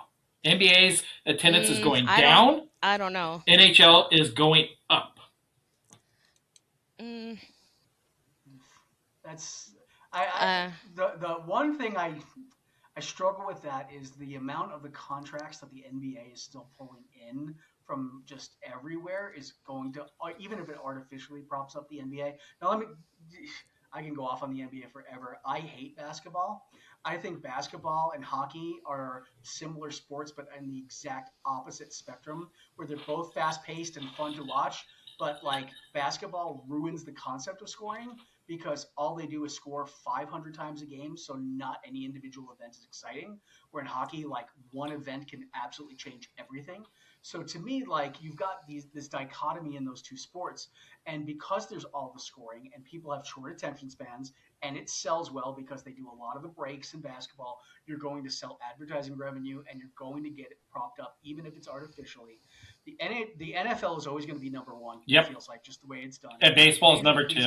NBA's attendance is going I down. I don't know. NHL is going up. That's the one thing I struggle with that is the amount of the contracts that the NBA is still pulling in from just everywhere is going to, even if it artificially props up the NBA. Now I can go off on the NBA forever. I hate basketball. I think basketball and hockey are similar sports, but in the exact opposite spectrum, where they're both fast-paced and fun to watch. But like basketball ruins the concept of scoring because all they do is score 500 times a game, so not any individual event is exciting. Where in hockey, like one event can absolutely change everything. So to me, like you've got this dichotomy in those two sports, and because there's all the scoring and people have short attention spans, and it sells well because they do a lot of the breaks in basketball, you're going to sell advertising revenue and you're going to get it propped up, even if it's artificially. The NFL is always going to be number one. Yep. It feels like just the way it's done. And baseball is number 2.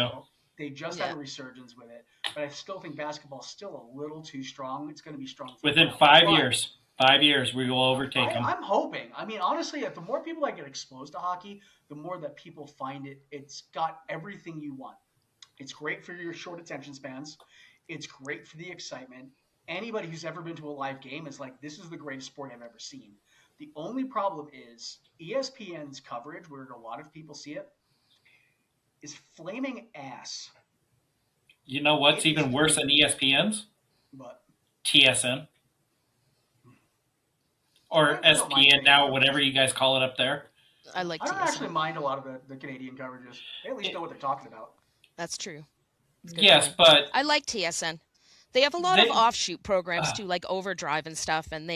They just had a resurgence with it, but I still think basketball is still a little too strong. It's going to be strong within 5 years. 5 years, we will overtake them. I'm hoping. I mean, honestly, the more people that get exposed to hockey, the more that people find it. It's got everything you want. It's great for your short attention spans. It's great for the excitement. Anybody who's ever been to a live game is like, this is the greatest sport I've ever seen. The only problem is ESPN's coverage, where a lot of people see it, is flaming ass. You know what's even worse than ESPN's? What? TSN. Or SPN now, whatever you guys call it up there. I like TSN. I don't actually mind a lot of the Canadian coverages. They at least know what they're talking about. That's true. Yes, but I like TSN. They have a lot of offshoot programs too, like Overdrive and stuff, and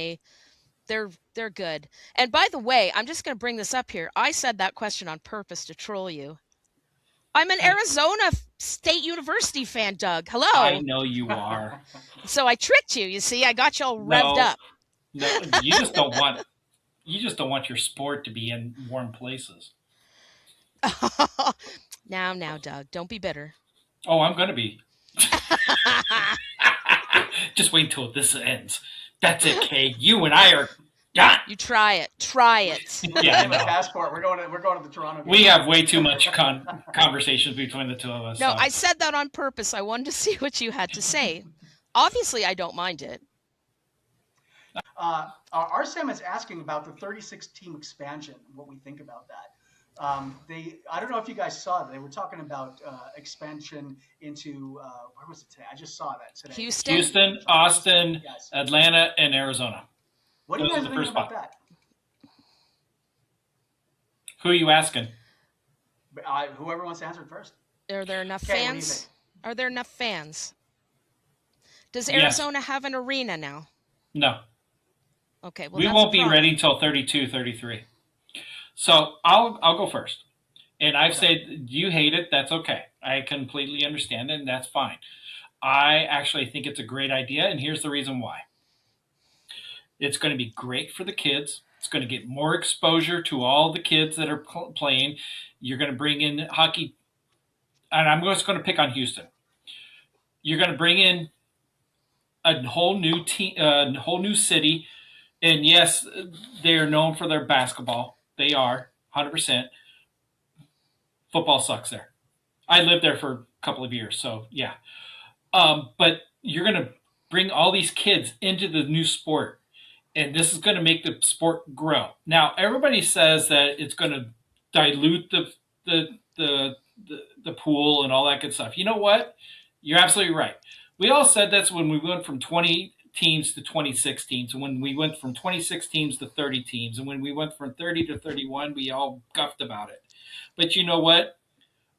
they're good. And by the way, I'm just going to bring this up here. I said that question on purpose to troll you. I'm an Arizona State University fan, Doug. Hello. I know you are. So I tricked you. You see, I got you all revved up. No, you just don't want your sport to be in warm places. Now, Doug, don't be bitter. Oh, I'm going to be. Just wait until this ends. That's it, Kay. You and I are done. You try it. Try it. Yeah, my passport. We're going to the Toronto game. We have way too much conversations between the two of us. No, so. I said that on purpose. I wanted to see what you had to say. Obviously, I don't mind it. RSM is asking about the 36-team expansion, what we think about that. I don't know if you guys saw it. They were talking about expansion into where was it today? I just saw that today. Houston, Austin, yes. Atlanta, and Arizona. What do you guys think about that? Who are you asking? Whoever wants to answer it first. Are there enough Okay, fans? Are there enough fans? Does Arizona have an arena now? No. Okay, well, we won't be ready until 32, 33. So I'll go first. And I've said, you hate it, that's okay. I completely understand it, and that's fine. I actually think it's a great idea, and here's the reason why. It's going to be great for the kids. It's going to get more exposure to all the kids that are playing. You're going to bring in hockey, and I'm just going to pick on Houston. You're going to bring in a whole new team, whole new city. And yes, they are known for their basketball. They are, 100%. Football sucks there. I lived there for a couple of years, so yeah. But you're going to bring all these kids into the new sport, and this is going to make the sport grow. Now, everybody says that it's going to dilute the pool and all that good stuff. You know what? You're absolutely right. We all said that's when we went from 20 teams to 26 teams, and when we went from 26 teams to 30 teams, and when we went from 30 to 31, we all guffed about it. But you know what?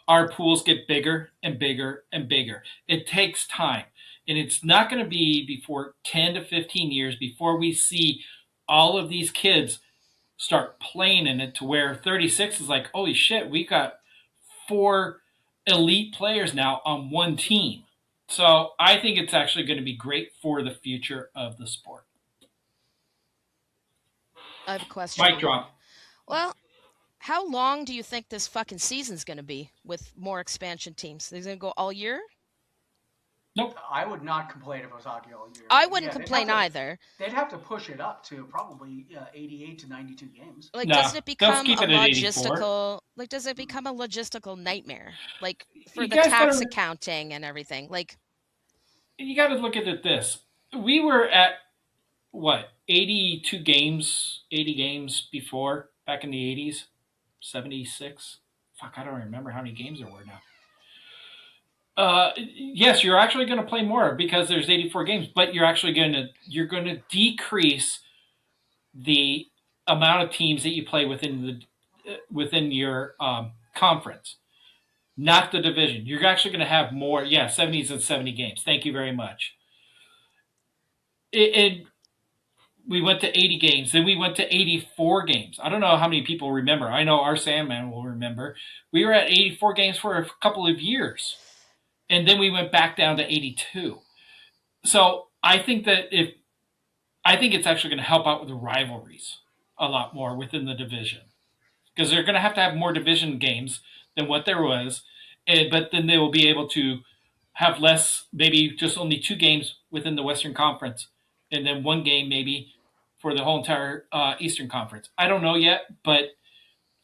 Our pools get bigger and bigger and bigger. It takes time, and it's not going to be before 10 to 15 years before we see all of these kids start playing in it to where 36 is like, holy shit, we got 4 elite players now on one team. So I think it's actually going to be great for the future of the sport. I have a question. Mic drop. Well, how long do you think this fucking season's going to be with more expansion teams? Is it going to go all year? Nope. I would not complain if it was hockey all year. I But wouldn't yeah, complain either. They'd have to push it up to probably 88 to 92 games. Like, Nah, doesn't it they'll become keep a it at 84. does it become a logistical nightmare? Like, for You the guys tax gotta- accounting and everything. Like, You got to look at it this. We were at what 82 games, 80 games before back in the 80s, 76. Fuck, I don't remember how many games there were now. Yes, you're actually going to play more because there's 84 games, but you're going to decrease the amount of teams that you play within your conference, not the division. You're actually going to have more. Yeah, 70s and 70 games. Thank you very much. We went to 80 games, then we went to 84 games. I don't know how many people remember. I know our Sandman will remember. We were at 84 games for a couple of years, and then we went back down to 82. So I think it's actually going to help out with the rivalries a lot more within the division because they're going to have more division games than what there was, but then they will be able to have less, maybe just only 2 games within the Western Conference, and then 1 game maybe for the whole entire Eastern Conference. I don't know yet, but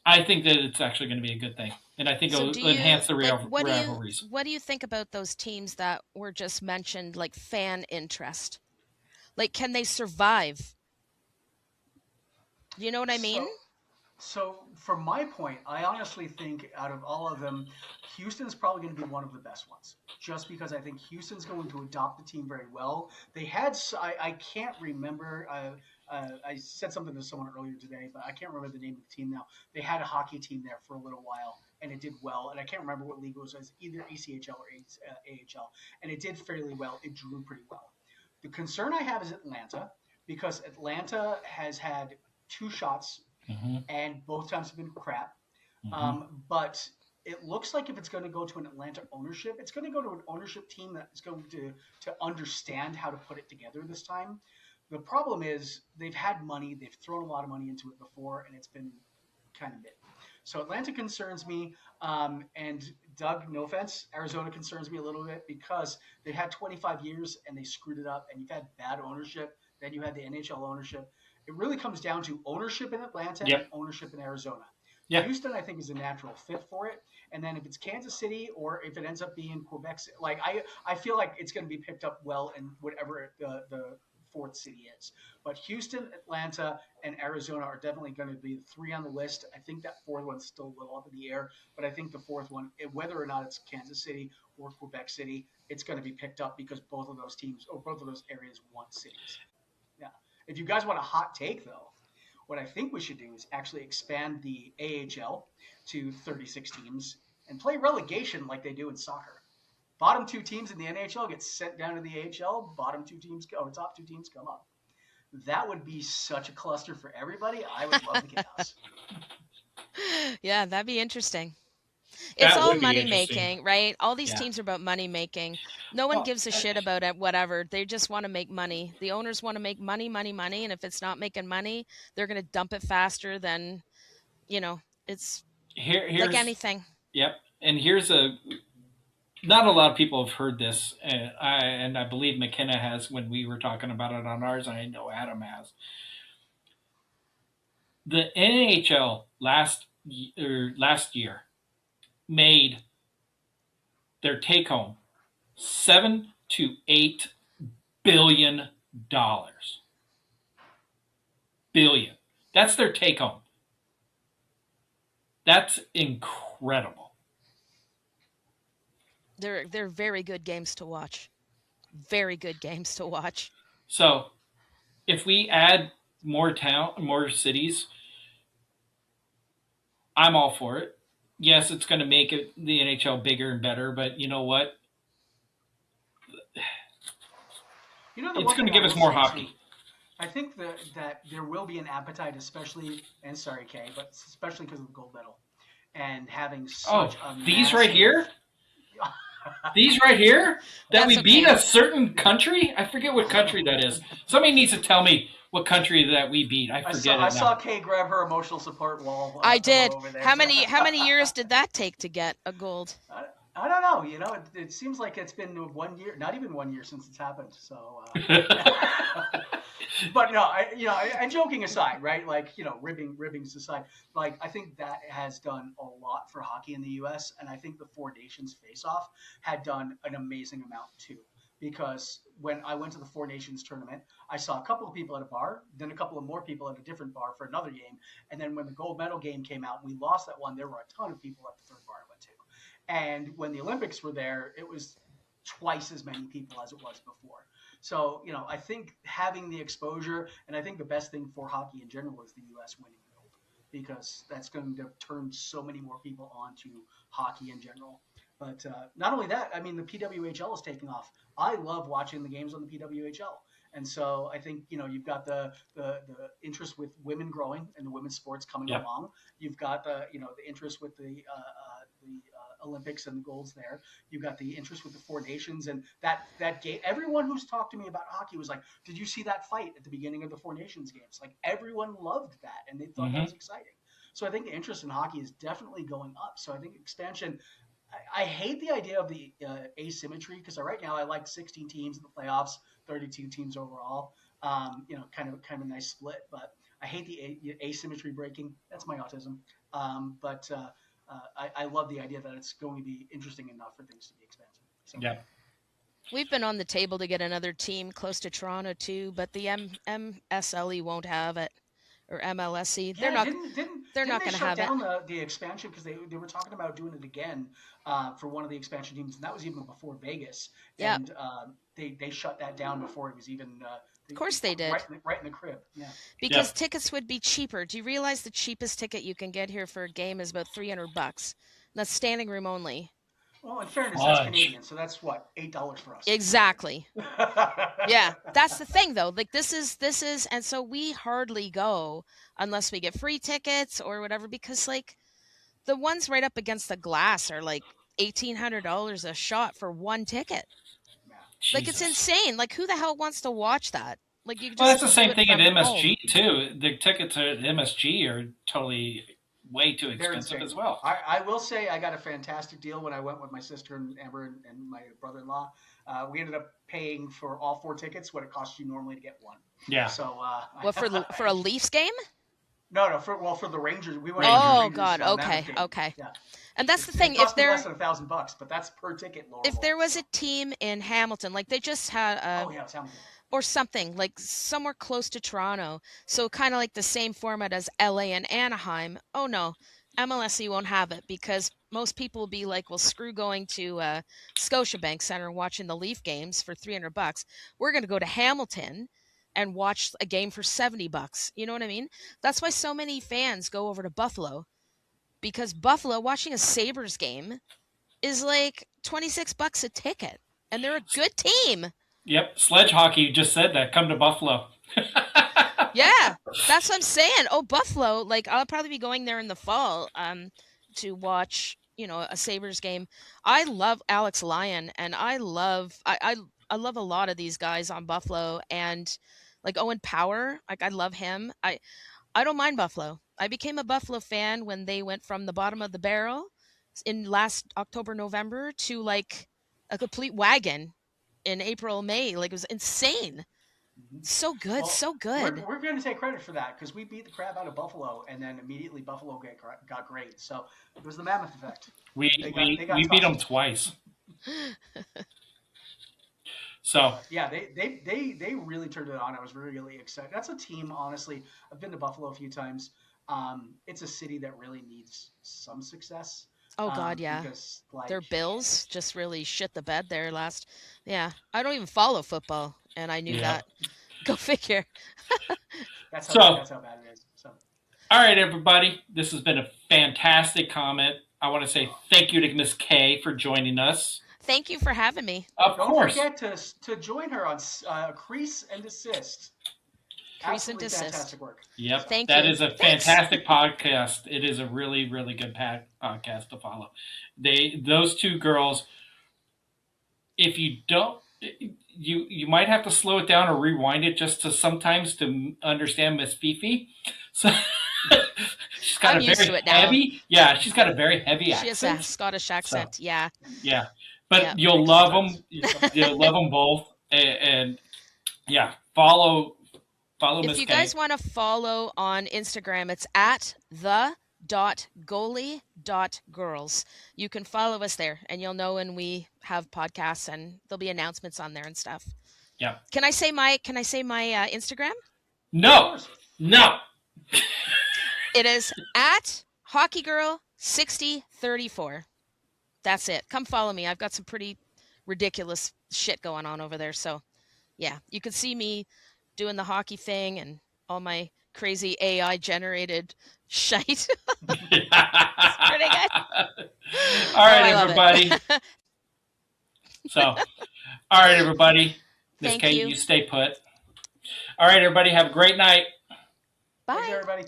I think that it's actually going to be a good thing, and I think so it'll enhance the rivalries. what do you think about those teams that were just mentioned, like fan interest? Like, can they survive? You know what I mean? So, from my point, I honestly think out of all of them, Houston's probably going to be one of the best ones. Just because I think Houston's going to adopt the team very well. They had, I can't remember, I said something to someone earlier today, but I can't remember the name of the team now. They had a hockey team there for a little while, and it did well. And I can't remember what league it was, either ECHL or AHL. And it did fairly well. It drew pretty well. The concern I have is Atlanta, because Atlanta has had 2 shots and both times have been crap. But it looks like if it's going to go to an Atlanta ownership, it's going to go to an ownership team that's going to understand how to put it together this time. The problem is they've had money, they've thrown a lot of money into it before, and it's been kind of mid. So Atlanta concerns me, and Doug, no offense, Arizona concerns me a little bit because they've had 25 years and they screwed it up, and you've had bad ownership. Then you had the NHL ownership. It really comes down to ownership in Atlanta and ownership in Arizona. Yep. Houston, I think, is a natural fit for it. And then if it's Kansas City or if it ends up being Quebec, like I feel like it's going to be picked up well in whatever the 4th city is. But Houston, Atlanta, and Arizona are definitely going to be the 3 on the list. I think that 4th one's still a little up in the air, but I think the 4th one, whether or not it's Kansas City or Quebec City, it's going to be picked up because both of those teams or both of those areas want cities. Yeah. If you guys want a hot take, though, what I think we should do is actually expand the AHL to 36 teams and play relegation like they do in soccer. Bottom 2 teams in the NHL get sent down to the AHL. Bottom 2 teams go, top 2 teams come up. That would be such a cluster for everybody. I would love the chaos. Yeah, that'd be interesting. It's all money making, right? All these teams are about money making. No one gives a shit about it, whatever. They just want to make money. The owners want to make money. And if it's not making money, they're going to dump it faster than, it's here's, like anything. Yep. And not a lot of people have heard this, and I believe McKenna has when we were talking about it on ours, and I know Adam has. The NHL last year made their take home $7 to $8 billion. Billion. That's their take home. That's incredible. They're very good games to watch. Very good games to watch. So, if we add more cities, I'm all for it. Yes, it's going to make the NHL bigger and better, but you know what? It's going to give us more hockey. I think that there will be an appetite, especially, and sorry, Kay, but especially because of the gold medal. and having such a these massive... right here? These right here? That That's we beat okay. a certain country? I forget what country that is. Somebody needs to tell me what country that we beat. I forget I it saw now. Kay grab her emotional support wall I pillow did. over there. How many years did that take to get a gold? I don't know. You know, it seems like it's been 1 year, not even 1 year since it's happened. So, but no, and joking aside, right? Like, ribbings aside, like, I think that has done a lot for hockey in the U.S. And I think the Four Nations face-off had done an amazing amount too. Because when I went to the Four Nations tournament, I saw a couple of people at a bar, then a couple of more people at a different bar for another game. And then when the gold medal game came out, we lost that one. There were a ton of people at the third bar I went to. And when the Olympics were there, it was twice as many people as it was before. So, I think having the exposure, and I think the best thing for hockey in general is the U.S. winning gold, because that's going to turn so many more people onto hockey in general. But not only that, I mean, the PWHL is taking off. I love watching the games on the PWHL. And so I think, you've got the interest with women growing and the women's sports coming Yep. along. You've got the interest with the Olympics and the golds there. You've got the interest with the Four Nations and that game. Everyone who's talked to me about hockey was like, "Did you see that fight at the beginning of the Four Nations games?" Like, everyone loved that and they thought that was exciting. So I think the interest in hockey is definitely going up. So I think expansion. I hate the idea of the asymmetry, because right now I like 16 teams in the playoffs, 32 teams overall. Kind of a nice split, but I hate the asymmetry breaking. That's my autism. But I love the idea that it's going to be interesting enough for things to be expansive. So. Yeah. We've been on the table to get another team close to Toronto too, but the MSLE won't have it, or MLSE. Yeah, They're didn't not they going to shut have it. down the expansion because they were talking about doing it again for one of the expansion teams, and that was even before Vegas. Yep. And they shut that down before it was even. Of course they did. Right in the crib. Yeah. Because tickets would be cheaper. Do you realize the cheapest ticket you can get here for a game is about $300? That's standing room only. Well, in fairness, that's Canadian, so that's what, $8 for us. Exactly. Yeah, that's the thing though. Like this is, and so we hardly go unless we get free tickets or whatever, because like the ones right up against the glass are like $1,800 a shot for one ticket. Yeah. Like, it's insane. Like, who the hell wants to watch that? Like, you just Well, that's the same do it thing at from MSG home. too. The tickets at MSG are totally way too expensive as well. I will say I got a fantastic deal when I went with my sister and Amber and my brother-in-law. We ended up paying for all 4 tickets what it costs you normally to get one. Yeah. So what, for a Leafs game? No, for the Rangers. We went. Oh Rangers, God. Okay. Yeah. And that's the thing. It cost me less than $1,000, but that's per ticket. If there was a team in Hamilton, like they just had it's Hamilton. Or something like somewhere close to Toronto, so kind of like the same format as LA and Anaheim. Oh no, MLSE won't have it because most people will be like, well, screw going to Scotiabank Center and watching the Leaf games for $300. We're going to go to Hamilton and watch a game for $70. You know what I mean? That's why so many fans go over to Buffalo, because Buffalo, watching a Sabres game is like $26 a ticket, and they're a good team. Yep, Sledge Hockey just said that. Come to Buffalo. Yeah, that's what I'm saying. Oh, Buffalo, like I'll probably be going there in the fall to watch, a Sabres game. I love Alex Lyon, and I love a lot of these guys on Buffalo, and like Owen Power, like I love him. I don't mind Buffalo. I became a Buffalo fan when they went from the bottom of the barrel in last October, November to like a complete wagon in April, May. Like, it was insane. Mm-hmm. So good, so good. We're going to take credit for that because we beat the crap out of Buffalo, and then immediately Buffalo got great. So it was the mammoth effect. We beat them twice. So yeah, they really turned it on. I was really excited. That's a team, honestly. I've been to Buffalo a few times. It's a city that really needs some success. Oh God, yeah. Because, their Bills just really shit the bed there last. Yeah, I don't even follow football, and I knew that. Go figure. That's how bad it is. So. All right, everybody. This has been a fantastic comment. I want to say thank you to Miss Kay for joining us. Thank you for having me. Of course. Don't forget to join her on Crease and Assist. Crease and Assist. Fantastic work. Yep. Thank that you. is a fantastic podcast. It is a really, really good podcast to follow. Those two girls, if you don't, you might have to slow it down or rewind it just to sometimes to understand Miss Fifi. So she's got I'm a used very to it now. heavy, yeah, she's got a very heavy She has a accent. Scottish accent. So, yeah. yeah, but Yeah. you'll Makes love sense. them. You'll love them both, and yeah, follow If Miss you K. guys want to follow on Instagram, it's at the.goalie.girls. You can follow us there, and you'll know when we have podcasts, and there'll be announcements on there and stuff. Yeah. Can I say my Instagram? Of No, course. no. It is at hockeygirl6034. That's it. Come follow me. I've got some pretty ridiculous shit going on over there. So, yeah, you can see me doing the hockey thing and all my crazy AI generated shite. It's pretty good. All right, I love everybody. it. So, all right, everybody. Miss Thank Kate, you. you stay put. All right, everybody. Have a great night. Bye. Thanks, everybody.